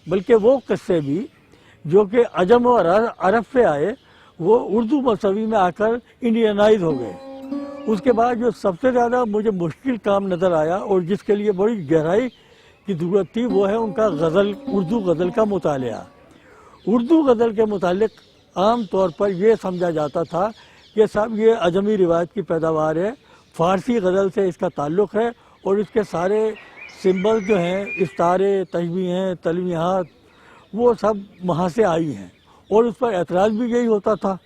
बल्कि वो किस्से भी जो कि अजम और अरब से आए, वो उर्दू मसनवी में आकर इंडियनाइज हो गए। उसके बाद जो सबसे ज़्यादा मुझे मुश्किल काम नज़र आया और जिसके लिए बड़ी गहराई की ज़रूरत थी, वो है उनका गज़ल, उर्दू गज़ल का मुतालिया। उर्दू गज़ल के मुतालिक आम तौर पर यह समझा जाता था कि साहब ये अजमी रिवायत की पैदावार है, फ़ारसी गज़ल से इसका ताल्लुक़ है और इसके सारे सिंबल जो हैं, इस्तारे, तशबीहें, तलवीहात, वो सब वहाँ से आई हैं। और उस पर एतराज़ भी यही होता था।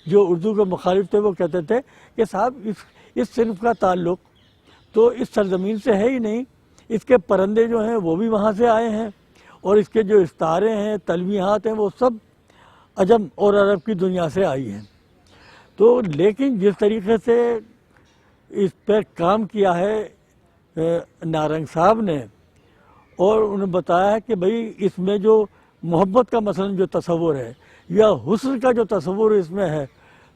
जो उर्दू के मुखालिफ थे वो कहते थे कि साहब इस सिर्फ का ताल्लुक़ तो इस सरजमीन से है ही नहीं, इसके परंदे जो हैं वो भी वहाँ से आए हैं اور اس کے جو استعارے ہیں، تلمیحات ہیں، وہ سب عجم اور عرب کی دنیا سے آئی ہیں. تو لیکن جس طریقے سے اس پر کام کیا ہے نارنگ صاحب نے، اور انہیں بتایا ہے کہ بھئی اس میں جو محبت کا مثلا جو تصور ہے یا حسن کا جو تصور اس میں ہے،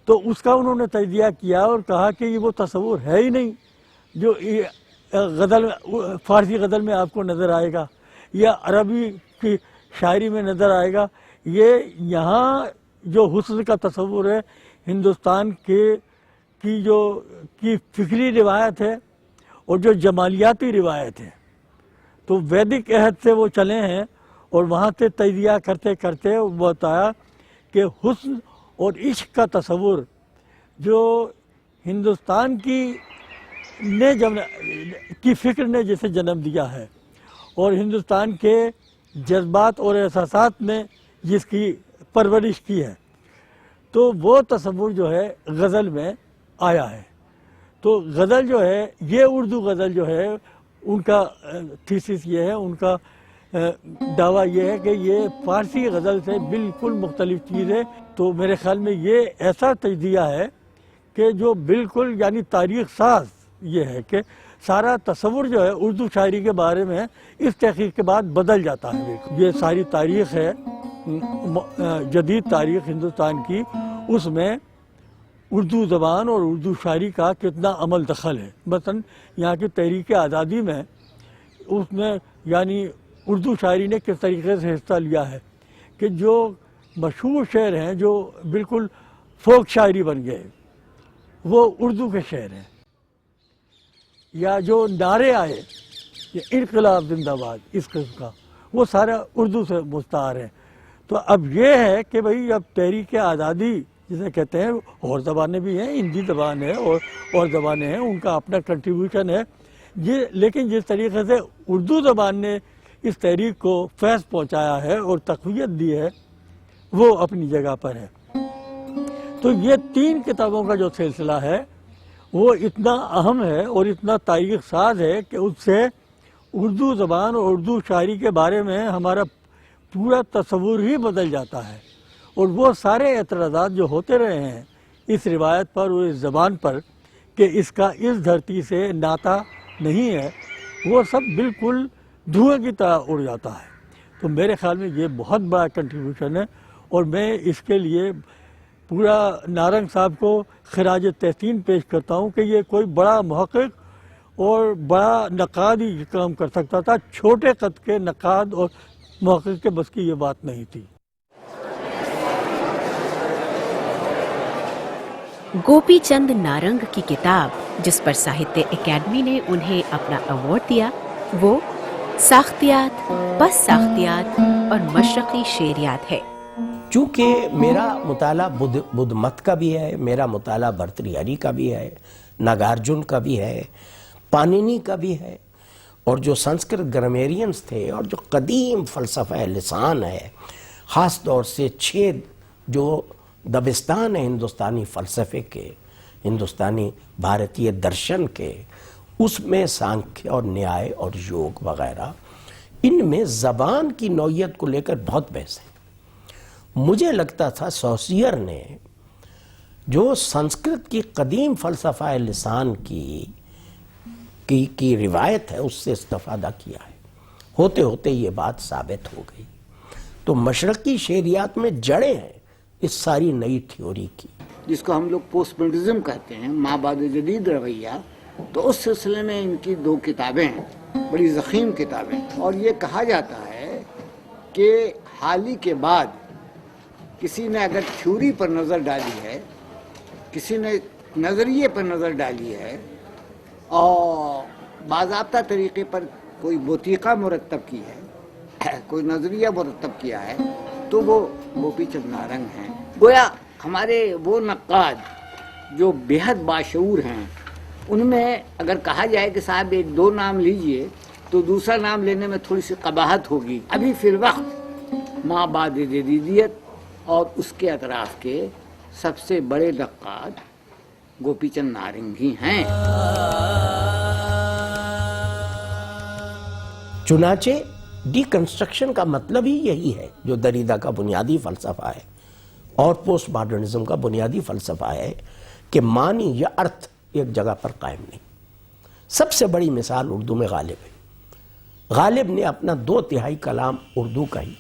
تو اس کا انہوں نے تجزیہ کیا اور کہا کہ یہ وہ تصور ہے ہی نہیں جو غزل فارسی غزل میں آپ کو نظر آئے گا یا عربی کی شاعری میں نظر آئے گا. یہ یہاں جو حسن کا تصور ہے ہندوستان کی فکری روایت ہے اور جو جمالیاتی روایت ہے، تو ویدک عہد سے وہ چلے ہیں اور وہاں سے تجزیہ کرتے کرتے وہ بتایا کہ حسن اور عشق کا تصور جو ہندوستان کی فکر نے جسے جنم دیا ہے اور ہندوستان کے جذبات اور احساسات نے جس کی پرورش کی ہے، تو وہ تصور جو ہے غزل میں آیا ہے. تو غزل جو ہے، یہ اردو غزل جو ہے، ان کا تھیسس یہ ہے، ان کا دعویٰ یہ ہے کہ یہ فارسی غزل سے بالکل مختلف چیز ہے. تو میرے خیال میں یہ ایسا تجزیہ ہے کہ جو بالکل یعنی تاریخ ساز یہ ہے کہ سارا تصور جو ہے اردو شاعری کے بارے میں اس تحقیق کے بعد بدل جاتا ہے. یہ ساری تاریخ ہے، جدید تاریخ ہندوستان کی، اس میں اردو زبان اور اردو شاعری کا کتنا عمل دخل ہے. مثلا یہاں کی تحریک آزادی میں اس میں یعنی اردو شاعری نے کس طریقے سے حصہ لیا ہے کہ جو مشہور شعر ہیں جو بالکل فوک شاعری بن گئے وہ اردو کے شعر ہیں، یا جو نعرے آئے یہ انقلاب زندہ باد اس قسم کا، وہ سارا اردو سے مستعار ہے. تو اب یہ ہے کہ بھئی اب تحریک آزادی جسے کہتے ہیں، اور زبانیں بھی ہیں، ہندی زبان ہے اور زبانیں ہیں، ان کا اپنا کنٹریبیوشن ہے، لیکن جس طریقے سے اردو زبان نے اس تحریک کو فیض پہنچایا ہے اور تقویت دی ہے وہ اپنی جگہ پر ہے. تو یہ 3 کتابوں کا جو سلسلہ ہے وہ اتنا اہم ہے اور اتنا تاریخ ساز ہے کہ اس سے اردو زبان اور اردو شاعری کے بارے میں ہمارا پورا تصور ہی بدل جاتا ہے. اور وہ سارے اعتراضات جو ہوتے رہے ہیں اس روایت پر اور اس زبان پر کہ اس کا اس دھرتی سے ناطہ نہیں ہے، وہ سب بالکل دھوئیں کی طرح اڑ جاتا ہے. تو میرے خیال میں یہ بہت بڑا کنٹریبیوشن ہے اور میں اس کے لیے پورا نارنگ صاحب کو خراج تحسین پیش کرتا ہوں کہ یہ کوئی بڑا محقق اور بڑا نقاد ہی کام کر سکتا تھا. چھوٹے قد کے نقاد اور محقق کے بس کی یہ بات نہیں تھی. گوپی چند نارنگ کی کتاب جس پر ساہتیہ اکیڈمی نے انہیں اپنا ایوارڈ دیا وہ ساختیات، پس ساختیات اور مشرقی شعریات ہے. چونکہ میرا مطالعہ بدھ مت کا بھی ہے، میرا مطالعہ بھرتریہری کا بھی ہے، ناگارجن کا بھی ہے، پانینی کا بھی ہے، اور جو سنسکرت گرامیرینز تھے اور جو قدیم فلسفہ لسان ہے، خاص طور سے 6 جو دبستان ہے ہندوستانی فلسفے کے، ہندوستانی بھارتیہ درشن کے، اس میں سانکھیہ اور نیائے اور یوگ وغیرہ، ان میں زبان کی نوعیت کو لے کر بہت بحث ہے. مجھے لگتا تھا سوسیئر نے جو سنسکرت کی قدیم فلسفہ لسان کی روایت ہے اس سے استفادہ کیا ہے. ہوتے ہوتے یہ بات ثابت ہو گئی. تو مشرقی شعریات میں جڑیں ہیں اس ساری نئی تھیوری کی، جس کو ہم لوگ پوسٹ ماڈرنزم کہتے ہیں، ماں بعد جدید رویہ. تو اس سلسلے میں ان کی 2 کتابیں ہیں، بڑی ضخیم کتابیں، اور یہ کہا جاتا ہے کہ حال ہی کے بعد کسی نے اگر تھیوری پر نظر ڈالی ہے، کسی نے نظریے پر نظر ڈالی ہے اور باضابطہ طریقے پر کوئی وثیقہ مرتب کی ہے، کوئی نظریہ مرتب کیا ہے، تو وہ گوپی چند نارنگ ہیں. گویا ہمارے وہ نقاد جو بے حد باشعور ہیں، ان میں اگر کہا جائے کہ صاحب 1-2 نام لیجئے تو دوسرا نام لینے میں تھوڑی سی قباحت ہوگی. ابھی فی الوقت ماں بعد جدیدیت اور اس کے اطراف کے سب سے بڑے نقاد گوپی چند نارنگ ہی ہیں. چنانچہ ڈیکنسٹرکشن کا مطلب ہی یہی ہے جو دریدہ کا بنیادی فلسفہ ہے اور پوسٹ ماڈرنزم کا بنیادی فلسفہ ہے کہ معنی یا ارتھ ایک جگہ پر قائم نہیں. سب سے بڑی مثال اردو میں غالب ہے. غالب نے اپنا 2/3 کلام اردو کا ہی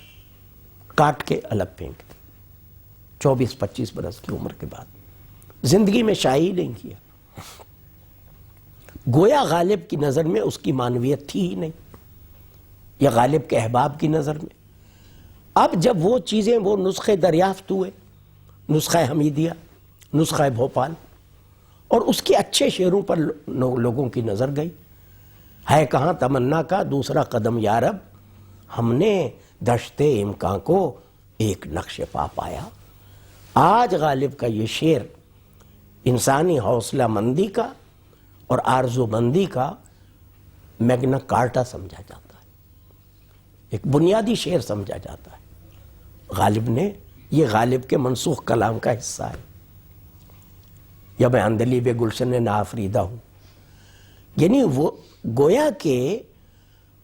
کاٹ کے الگ پھینک دی 24-25 برس کی عمر کے بعد. زندگی میں شائع نہیں کیا. گویا غالب کی نظر میں اس کی معنویت تھی ہی نہیں، یا غالب کے احباب کی نظر میں. اب جب وہ چیزیں، وہ نسخے دریافت ہوئے، نسخہ حمیدیہ، نسخہ بھوپال، اور اس کے اچھے شعروں پر لوگوں کی نظر گئی. ہے کہاں تمنا کا دوسرا قدم یارب، ہم نے دشت امکان کو ایک نقش پا پایا. آج غالب کا یہ شعر انسانی حوصلہ مندی کا اور آرزو مندی کا میگنا کارٹا سمجھا جاتا ہے، ایک بنیادی شعر سمجھا جاتا ہے. غالب نے، یہ غالب کے منسوخ کلام کا حصہ ہے. یا میں اندلیب گلشن نافریدہ ہوں، یعنی وہ گویا کہ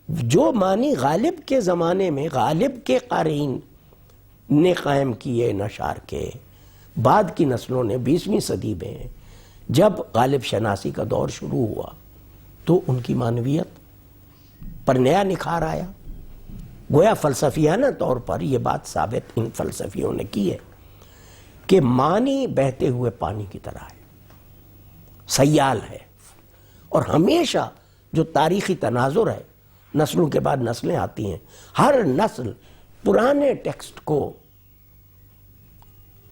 جو معنی غالب کے زمانے میں غالب کے قارئین نے قائم کیے نشار کے، بعد کی نسلوں نے 20ویں صدی میں جب غالب شناسی کا دور شروع ہوا تو ان کی معنویت پر نیا نکھار آیا. گویا فلسفیانہ طور پر یہ بات ثابت ان فلسفیوں نے کی ہے کہ معنی بہتے ہوئے پانی کی طرح ہے، سیال ہے، اور ہمیشہ جو تاریخی تناظر ہے، نسلوں کے بعد نسلیں آتی ہیں، ہر نسل پرانے ٹیکسٹ کو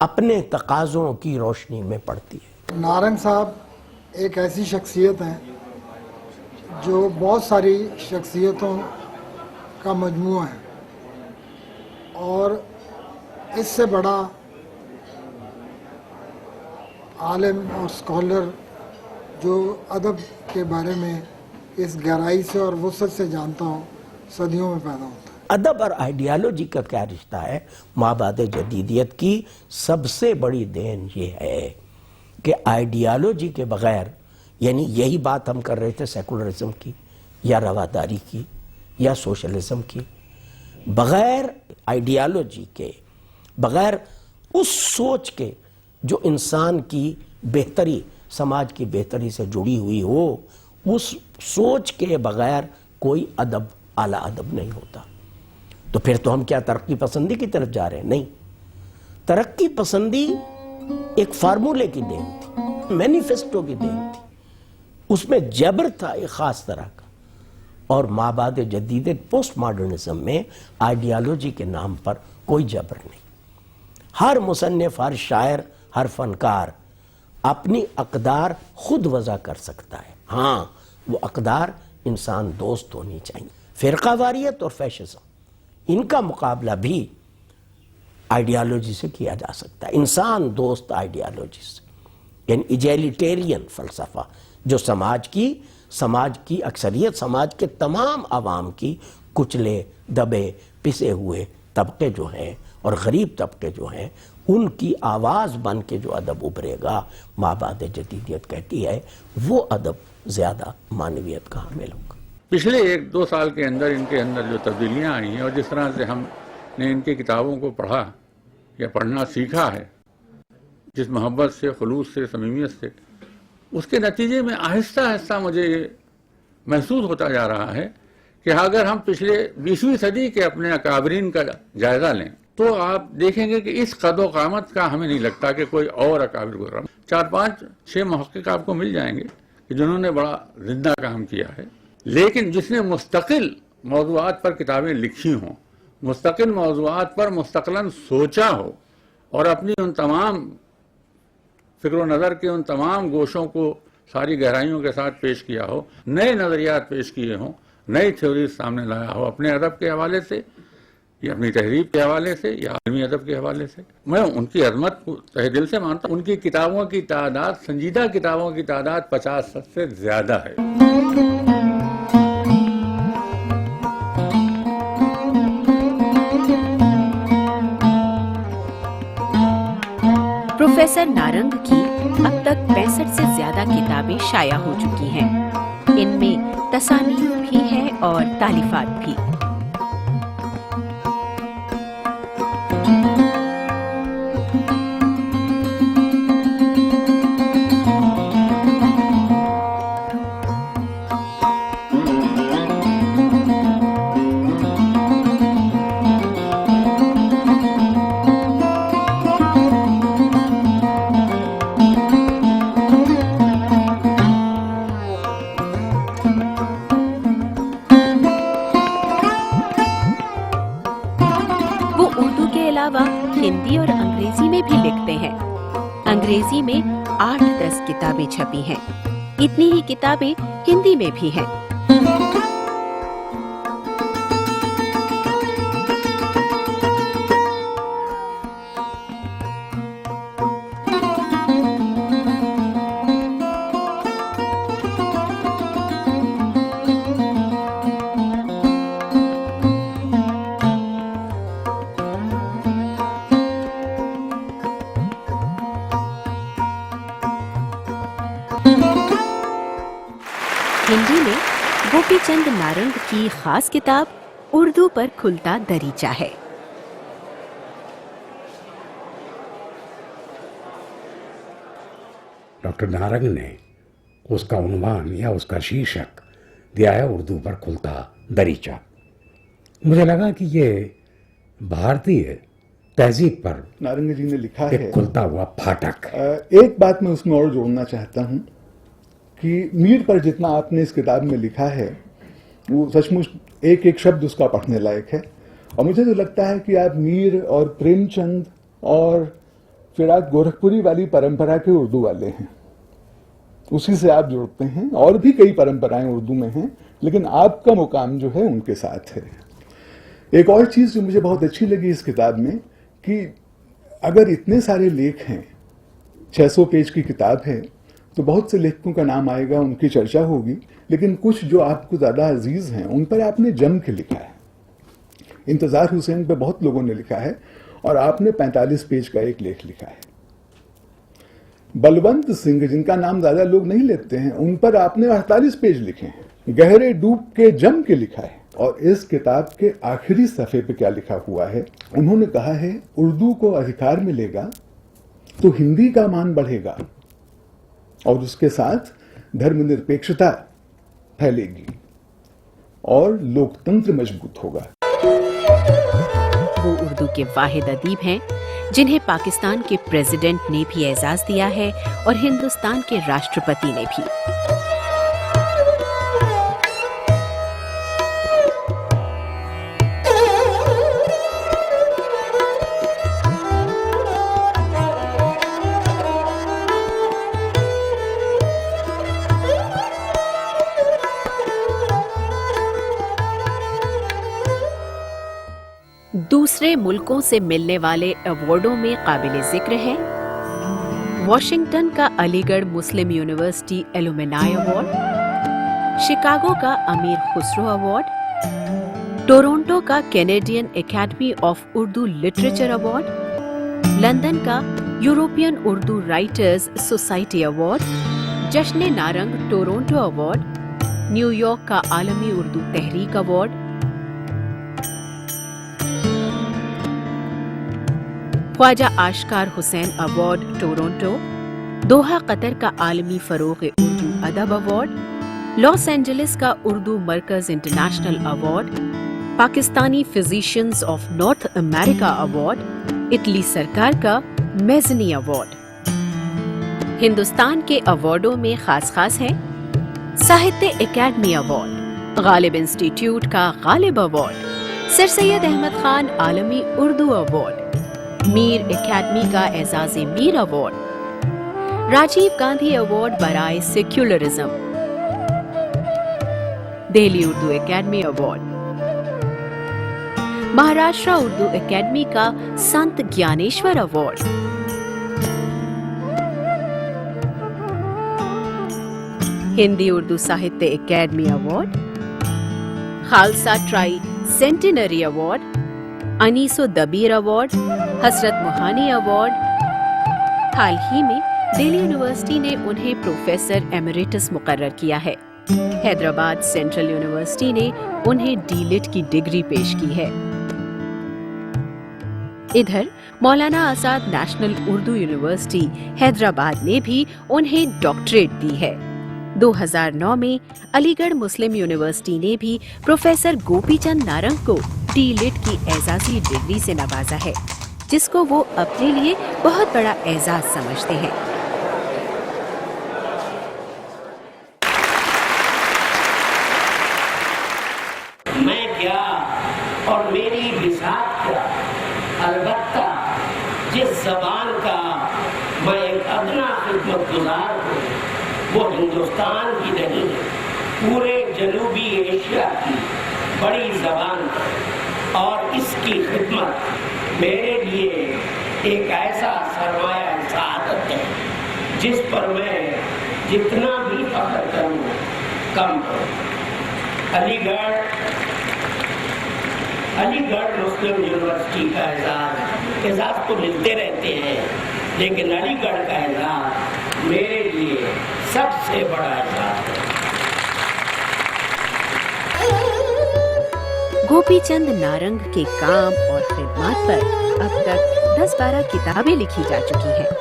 اپنے تقاضوں کی روشنی میں پڑھتی ہے. نارنگ صاحب ایک ایسی شخصیت ہیں جو بہت ساری شخصیتوں کا مجموعہ ہے، اور اس سے بڑا عالم اور اسکالر جو ادب کے بارے میں اس گہرائی سے اور وسعت سے جانتا ہوں صدیوں میں پیدا ہوتا ہے. ادب اور آئیڈیالوجی کا کیا رشتہ ہے؟ مابعد جدیدیت کی سب سے بڑی دین یہ ہے کہ آئیڈیالوجی کے بغیر، یعنی یہی بات ہم کر رہے تھے سیکولرزم کی یا رواداری کی یا سوشلزم کی، بغیر آئیڈیالوجی کے، بغیر اس سوچ کے جو انسان کی بہتری، سماج کی بہتری سے جڑی ہوئی ہو، اس سوچ کے بغیر کوئی ادب اعلیٰ ادب نہیں ہوتا. تو پھر تو ہم کیا ترقی پسندی کی طرف جا رہے ہیں؟ نہیں. ترقی پسندی ایک فارمولے کی دین تھی، مینیفیسٹو کی دین تھی، اس میں جبر تھا ایک خاص طرح کا. اور مابعد جدیدیت پوسٹ ماڈرنزم میں آئیڈیالوجی کے نام پر کوئی جبر نہیں. ہر مصنف، ہر شاعر، ہر فنکار اپنی اقدار خود وضع کر سکتا ہے. ہاں، وہ اقدار انسان دوست ہونی چاہیے. فرقہ واریت اور فیشزم، ان کا مقابلہ بھی آئیڈیالوجی سے کیا جا سکتا ہے، انسان دوست آئیڈیالوجی سے، یعنی ایجیلیٹیرین فلسفہ جو سماج کی اکثریت، سماج کے تمام عوام کی کچلے دبے پسے ہوئے طبقے جو ہیں اور غریب طبقے جو ہیں، ان کی آواز بن کے جو ادب ابھرے گا، مابعد جدیدیت کہتی ہے، وہ ادب زیادہ معنویت کا حامل ہوگا. پچھلے 1-2 سال کے اندر ان کے اندر جو تبدیلیاں آئی ہیں، اور جس طرح سے ہم نے ان کی کتابوں کو پڑھا یا پڑھنا سیکھا ہے، جس محبت سے، خلوص سے، صمیمیت سے، اس کے نتیجے میں آہستہ آہستہ مجھے یہ محسوس ہوتا جا رہا ہے کہ اگر ہم پچھلے 20ویں صدی کے اپنے اکابرین کا جائزہ لیں تو آپ دیکھیں گے کہ اس قد و قامت کا ہمیں نہیں لگتا کہ کوئی اور اکابر گزرا. 4-5-6 محقق آپ کو مل جائیں گے کہ جنہوں نے بڑا زندہ کام کیا ہے، لیکن جس نے مستقل موضوعات پر کتابیں لکھی ہوں، مستقل موضوعات پر مستقلاً سوچا ہو، اور اپنی ان تمام فکر و نظر کے ان تمام گوشوں کو ساری گہرائیوں کے ساتھ پیش کیا ہو، نئے نظریات پیش کیے ہوں، نئی تھیوریز سامنے لایا ہو اپنے ادب کے حوالے سے یا اپنی تحریر کے حوالے سے یا عالمی ادب کے حوالے سے. میں ان کی عظمت کو تہ دل سے مانتا ہوں. ان کی کتابوں کی تعداد، سنجیدہ کتابوں کی تعداد 50 سے زیادہ ہے. پروفیسر نارنگ کی اب تک 65 سے زیادہ کتابیں شائع ہو چکی ہیں. ان میں تصانیف بھی ہیں اور تالیفات بھی. अलावा हिंदी और अंग्रेजी में भी लिखते हैं। अंग्रेजी में 8-10 किताबें छपी हैं। इतनी ही किताबें हिंदी में भी हैं। हिंदी में गोपीचंद नारंग की खास किताब उर्दू पर खुलता दरीचा है। डॉक्टर नारंग ने उसका उन्वान या उसका शीर्षक दिया है उर्दू पर खुलता दरीचा। मुझे लगा कि ये भारतीय तहजीब पर नारंग जी ने लिखा एक है खुलता हुआ फाटक। एक बात मैं उसमें और जोड़ना चाहता हूँ कि मीर पर जितना आपने इस किताब में लिखा है वो सचमुच एक एक शब्द उसका पढ़ने लायक है। और मुझे तो लगता है कि आप मीर और प्रेमचंद और फिराक गोरखपुरी वाली परंपरा के उर्दू वाले हैं, उसी से आप जुड़ते हैं। और भी कई परंपराएं उर्दू में हैं, लेकिन आपका मुकाम जो है उनके साथ है। एक और चीज़ जो मुझे बहुत अच्छी लगी इस किताब में कि अगर इतने सारे लेख हैं, 600 पेज की किताब है, तो बहुत से लेखकों का नाम आएगा, उनकी चर्चा होगी, लेकिन कुछ जो आपको ज़्यादा अजीज हैं उन पर आपने जम के लिखा है। इंतज़ार हुसैन पे बहुत लोगों ने लिखा है और आपने 45 पेज का एक लेख लिखा है। बलवंत सिंह, जिनका नाम ज़्यादा लोग नहीं लेते हैं, उन पर आपने 48 पेज लिखे हैं। गहरे डूब के जम के लिखा है। और इस किताब के आखिरी सफ़े पे क्या लिखा हुआ है, उन्होंने कहा है उर्दू को अधिकार मिलेगा तो हिंदी का मान बढ़ेगा और उसके साथ धर्मनिरपेक्षता फैलेगी और लोकतंत्र मजबूत होगा। वो उर्दू के वाहिद अदीब हैं जिन्हें पाकिस्तान के प्रेसिडेंट ने भी एजाज दिया है और हिंदुस्तान के राष्ट्रपति ने भी। दूसरे मुल्कों से मिलने वाले अवार्डों में काबिल जिक्र है वॉशिंगटन का Aligarh Muslim University alumni award, Chicago का अमीर खुसरो अवार्ड, टोरंटो का Canadian Academy of Urdu literature award, London का European Urdu writers society award, Jashn Narang Toronto award, New York का Aalmi Urdu Tehreek award, Khwaja Ashkar Hussain award Toronto, Doha Qatar का Aalmi Farogh Urdu Adab award, Los Angeles का Urdu Markaz international award, Pakistani physicians of North America award, Italy सरकार का Mazzini award. Hindustan के अवार्डों में खास है साहित्य एकेडमी अवार्ड, गालिब इंस्टीट्यूट का Ghalib award, sir Syed Ahmad Khan Aalmi Urdu award, Mir academy का एजाज़े मीर अवार्ड, राजीव गांधी अवार्ड बराए secularism, Delhi Urdu academy award, Maharashtra Urdu academy का Sant Dnyaneshwar award, Hindi Urdu Sahitya academy award, Khalsa tricentenary award, अनीसो दबीर अवार्ड, हसरत मोहानी अवार्ड। हाल ही में दिल्ली यूनिवर्सिटी ने उन्हें प्रोफेसर एमरिटस मुकर्रर किया है। हैदराबाद सेंट्रल यूनिवर्सिटी ने उन्हें डीलिट की डिग्री पेश की है। इधर मौलाना आजाद नेशनल उर्दू यूनिवर्सिटी हैदराबाद ने भी उन्हें डॉक्टरेट दी है। 2009 में अलीगढ़ मुस्लिम यूनिवर्सिटी ने भी प्रोफेसर गोपीचंद नारंग को डीलिट की एजाजी डिग्री से नवाजा है, जिसको वो अपने लिए बहुत बड़ा एजाज समझते हैं। मैं क्या और मेरी बिसात क्या, البتہ جس زبان کا میں ایک ادنا خدمت گزار ہوں وہ ہندوستان کی نہیں پورے جنوبی ایشیا کی بڑی زبان ہے، اور اس کی خدمت میرے لیے ایک ایسا سرمایہ سعادت ہے جس پر میں جتنا بھی فخر کروں کم ہو۔ علی گڑھ مسلم یونیورسٹی کا اعزاز تو ملتے رہتے ہیں، لیکن علی گڑھ کا اعزاز میرے لیے سب سے بڑا اعزاز ہے۔ گوپی چند نارنگ کے کام اور خدمات پر اب تک 10-12 کتابیں لکھی جا چکی ہیں۔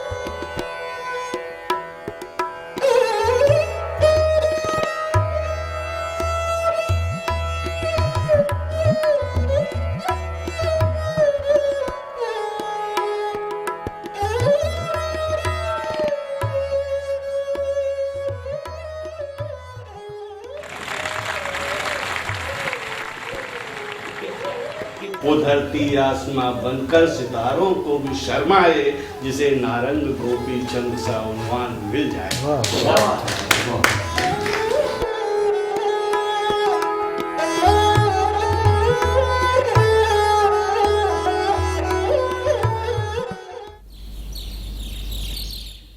وہ دھرتی آسماں بن کر ستاروں کو بھی شرمائے جسے نارنگ گوپی چند سا عنوان مل جائے۔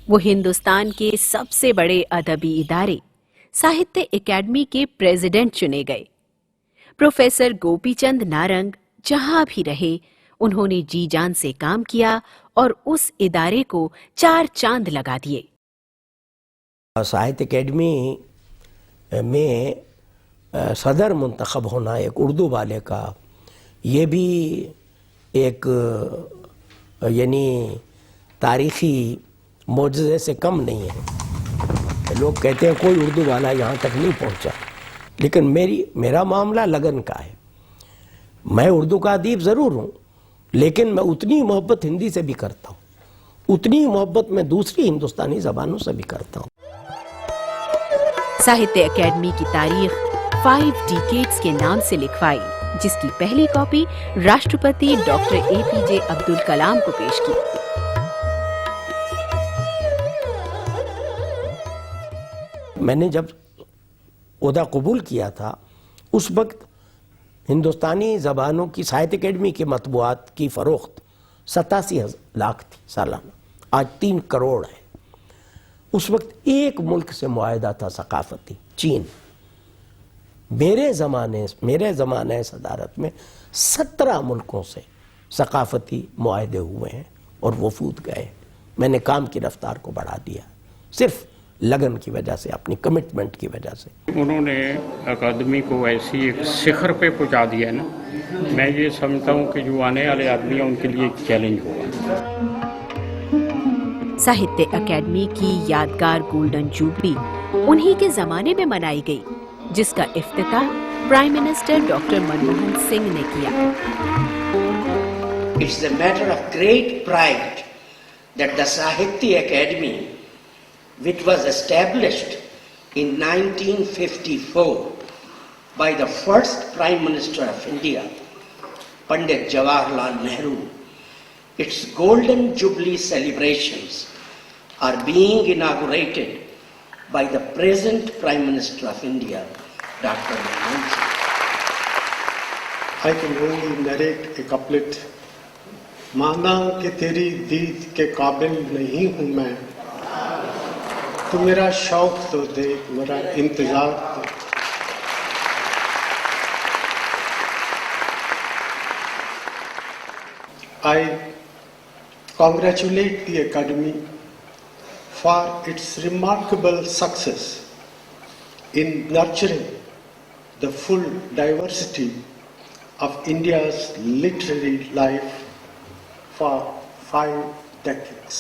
وہ ہندوستان کے سب سے بڑے ادبی ادارے ساہتیہ اکیڈمی کے پریزیڈنٹ چنے گئے۔ پروفیسر گوپی چند نارنگ جہاں بھی رہے انہوں نے جی جان سے کام کیا اور اس ادارے کو 4 چاند لگا دیے۔ ساہتیہ اکیڈمی میں صدر منتخب ہونا ایک اردو والے کا یہ بھی ایک یعنی تاریخی معجزے سے کم نہیں ہے۔ لوگ کہتے ہیں کوئی اردو والا یہاں تک نہیں پہنچا، لیکن میرا معاملہ لگن کا ہے۔ میں اردو کا ادیب ضرور ہوں، لیکن میں اتنی محبت ہندی سے بھی کرتا ہوں، اتنی محبت میں دوسری ہندوستانی زبانوں سے بھی کرتا ہوں۔ ساہتیہ اکیڈمی کی تاریخ 5 ڈیکیڈز کے نام سے لکھوائی، جس کی پہلی copy Rashtrapati doctor APJ Abdul Kalam کو پیش کی۔ میں نے جب عہدہ قبول کیا تھا اس وقت ہندوستانی زبانوں کی ساہتیہ اکیڈمی کے مطبوعات کی فروخت 87 لاکھ تھی سالانہ، آج 3 کروڑ ہے۔ اس وقت ایک ملک سے معاہدہ تھا ثقافتی، چین۔ میرے زمانے صدارت میں 17 ملکوں سے ثقافتی معاہدے ہوئے ہیں اور وفود گئے۔ میں نے کام کی رفتار کو بڑھا دیا صرف لگن کی وجہ سے، اپنی کمٹمنٹ کی وجہ سے۔ انہوں نے اکادمی کو ایسی ایک شخر پہ پہنچا دیا نا، میں یہ سمجھتا ہوں کہ جو آنے والے آدمی ہیں ان کے لیے ایک چیلنج ہوگا۔ ساہتیہ اکیڈمی کی یادگار گولڈن جوبلی انہی کے زمانے میں منائی گئی، جس کا افتتاح prime minister doctor Manmohan Singh نے کیا۔ It's a matter of great pride that the Sahitya Academy, which was established in 1954 by the first Prime Minister of India, Pandit Jawaharlal Nehru, its Golden Jubilee celebrations are being inaugurated by the present Prime Minister of India, Dr. Manmohan Singh. I can only narrate a couplet. مانا کہ تیری دید کے قابل نہیں ہوں میں، تو میرا شوق تو دیکھ، میرا انتظار تو۔ I congratulate the Academy for its remarkable success in nurturing the full diversity of India's literary life for 5 decades.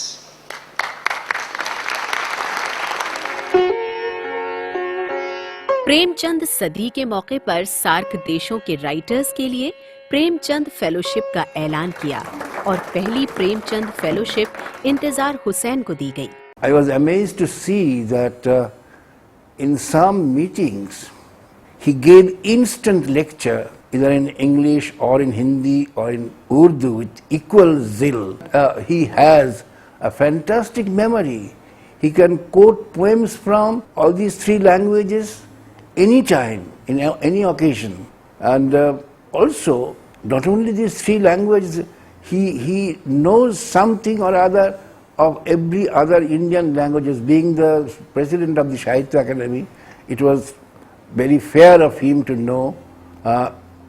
Prem Chand صدی کے موقع پر سارک دیشوں کے رائٹرز کے لیے پریم چند فیلوشپ کا اعلان کیا اور پہلی پریم چند فیلوشپ انتظار حسین کو دی گئی۔ I was amazed to see that in some meetings he gave instant lecture either in English or in Hindi or in Urdu with equal zeal. He has a fantastic memory. He can quote poems from all these three languages anytime, in any occasion. And also, not only these three languages, he knows something or other of every other Indian languages. Being the president of the Sahitya Academy, it was very fair of him to know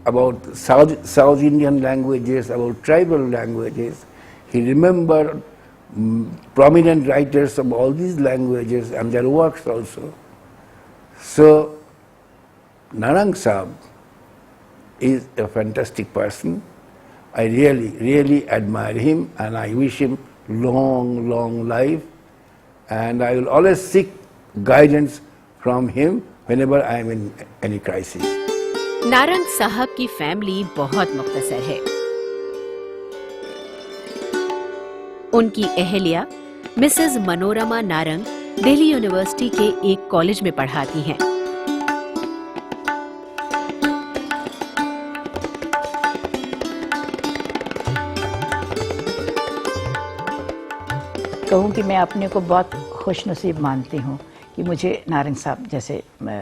about South Indian languages, about tribal languages. He remembered prominent writers of all these languages and their works also. So, Narang Sahab is a fantastic person. I really admire him, and I wish him long life, and I will always seek guidance from him whenever I am in any crisis. Narang साहब की family बहुत मुख्तसर है। उनकी अहलिया Mrs Manorama Narang Delhi university के एक college में पढ़ाती हैं। कहूँ कि मैं अपने को बहुत खुश नसीब मानती हूँ कि मुझे नारंग साहब जैसे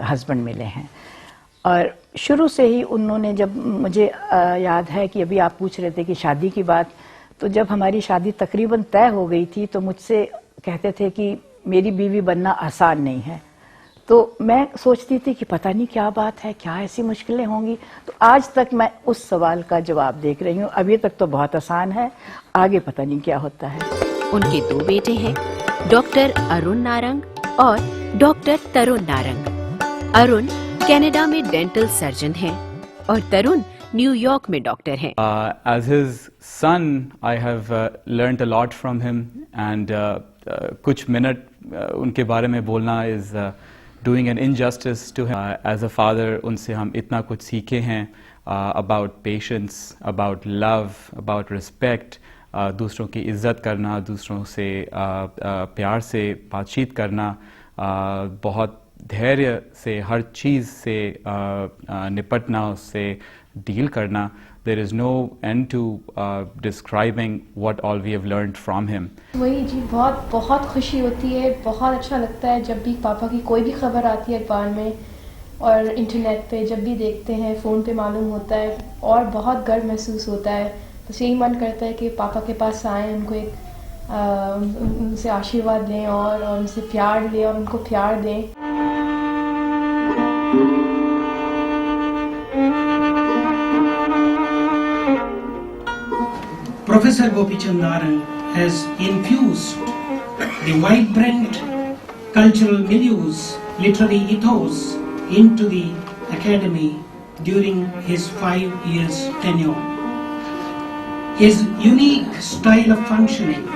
हस्बैंड मिले हैं। और शुरू से ही उन्होंने, जब मुझे याद है कि अभी आप पूछ रहे थे कि शादी की बात, तो जब हमारी शादी तकरीबन तय हो गई थी तो मुझसे कहते थे कि मेरी बीवी बनना आसान नहीं है। तो मैं सोचती थी कि पता नहीं क्या बात है, क्या ऐसी मुश्किलें होंगी। तो आज तक मैं उस सवाल का जवाब देख रही हूँ। अभी तक तो बहुत आसान है, आगे पता नहीं क्या होता है। उनके दो बेटे हैं, डॉक्टर अरुण नारंग और डॉक्टर तरुण नारंग। अरुण कनाडा में डेंटल सर्जन हैं और तरुण न्यूयॉर्क में डॉक्टर हैं। As his son, I have learned a lot from him, and कुछ मिनट उनके बारे में बोलना is doing an injustice to him. As a father, उनसे हम इतना कुछ सीखे हैं about patience, about love, about respect, दूसरों की इज्जत करना, दूसरों से प्यार से बातचीत करना, बहुत धैर्य से हर चीज़ से निपटना, उससे डील करना. There is no end to describing what all we have learned from him. वही जी, बहुत खुशी होती है, बहुत अच्छा लगता है जब भी पापा की कोई भी खबर आती है अखबार में और इंटरनेट पे, जब भी देखते हैं फ़ोन पे मालूम होता है और बहुत गर्व महसूस होता है. बस यही मन करता है कि पापा के पास आएँ, उनको एक उनसे आशीर्वाद लें और उनसे प्यार लें और उनको प्यार दें. Professor Gopi Chand Narang has infused the vibrant cultural milieus, literary ethos into the academy during his 5 years tenure. His unique style of functioning,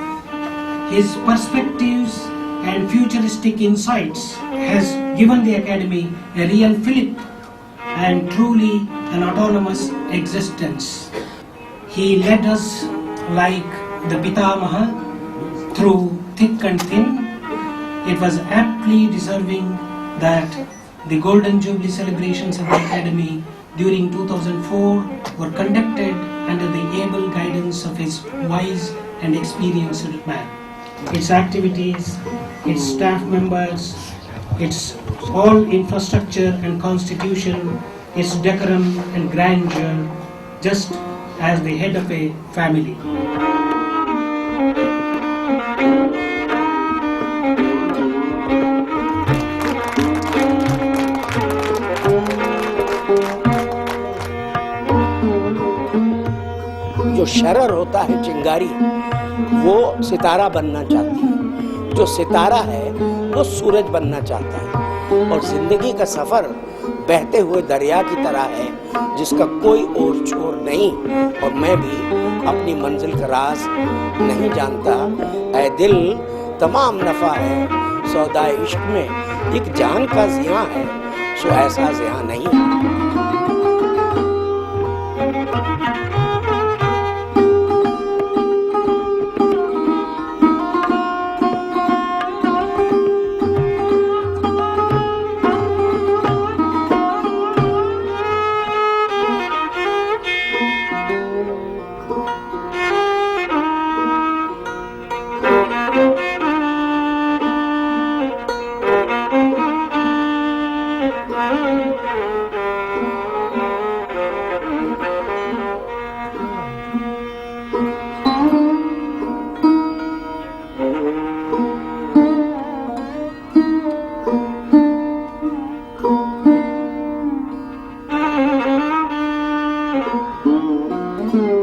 his perspectives and futuristic insights has given the academy a real fillip and truly an autonomous existence. He led us like the Pitamaha through thick and thin. It was aptly deserving that the Golden Jubilee celebrations of the Academy during 2004 were conducted under the able guidance of his wise and experienced man. Its activities, its staff members, its all infrastructure and constitution, its decorum and grandeur, just as the head of a family. जो शरर होता है चिंगारी, वो सितारा बनना चाहती है. जो सितारा है वो सूरज बनना चाहता है. और जिंदगी का सफर बहते हुए दरिया की तरह है जिसका कोई ओर छोर नहीं. और मैं भी अपनी मंजिल का राज नहीं जानता. ऐ दिल तमाम नफा है सौदाए इश्क में, एक जान का ज़ियां है सो ऐसा ज़ियां नहीं. Thank you.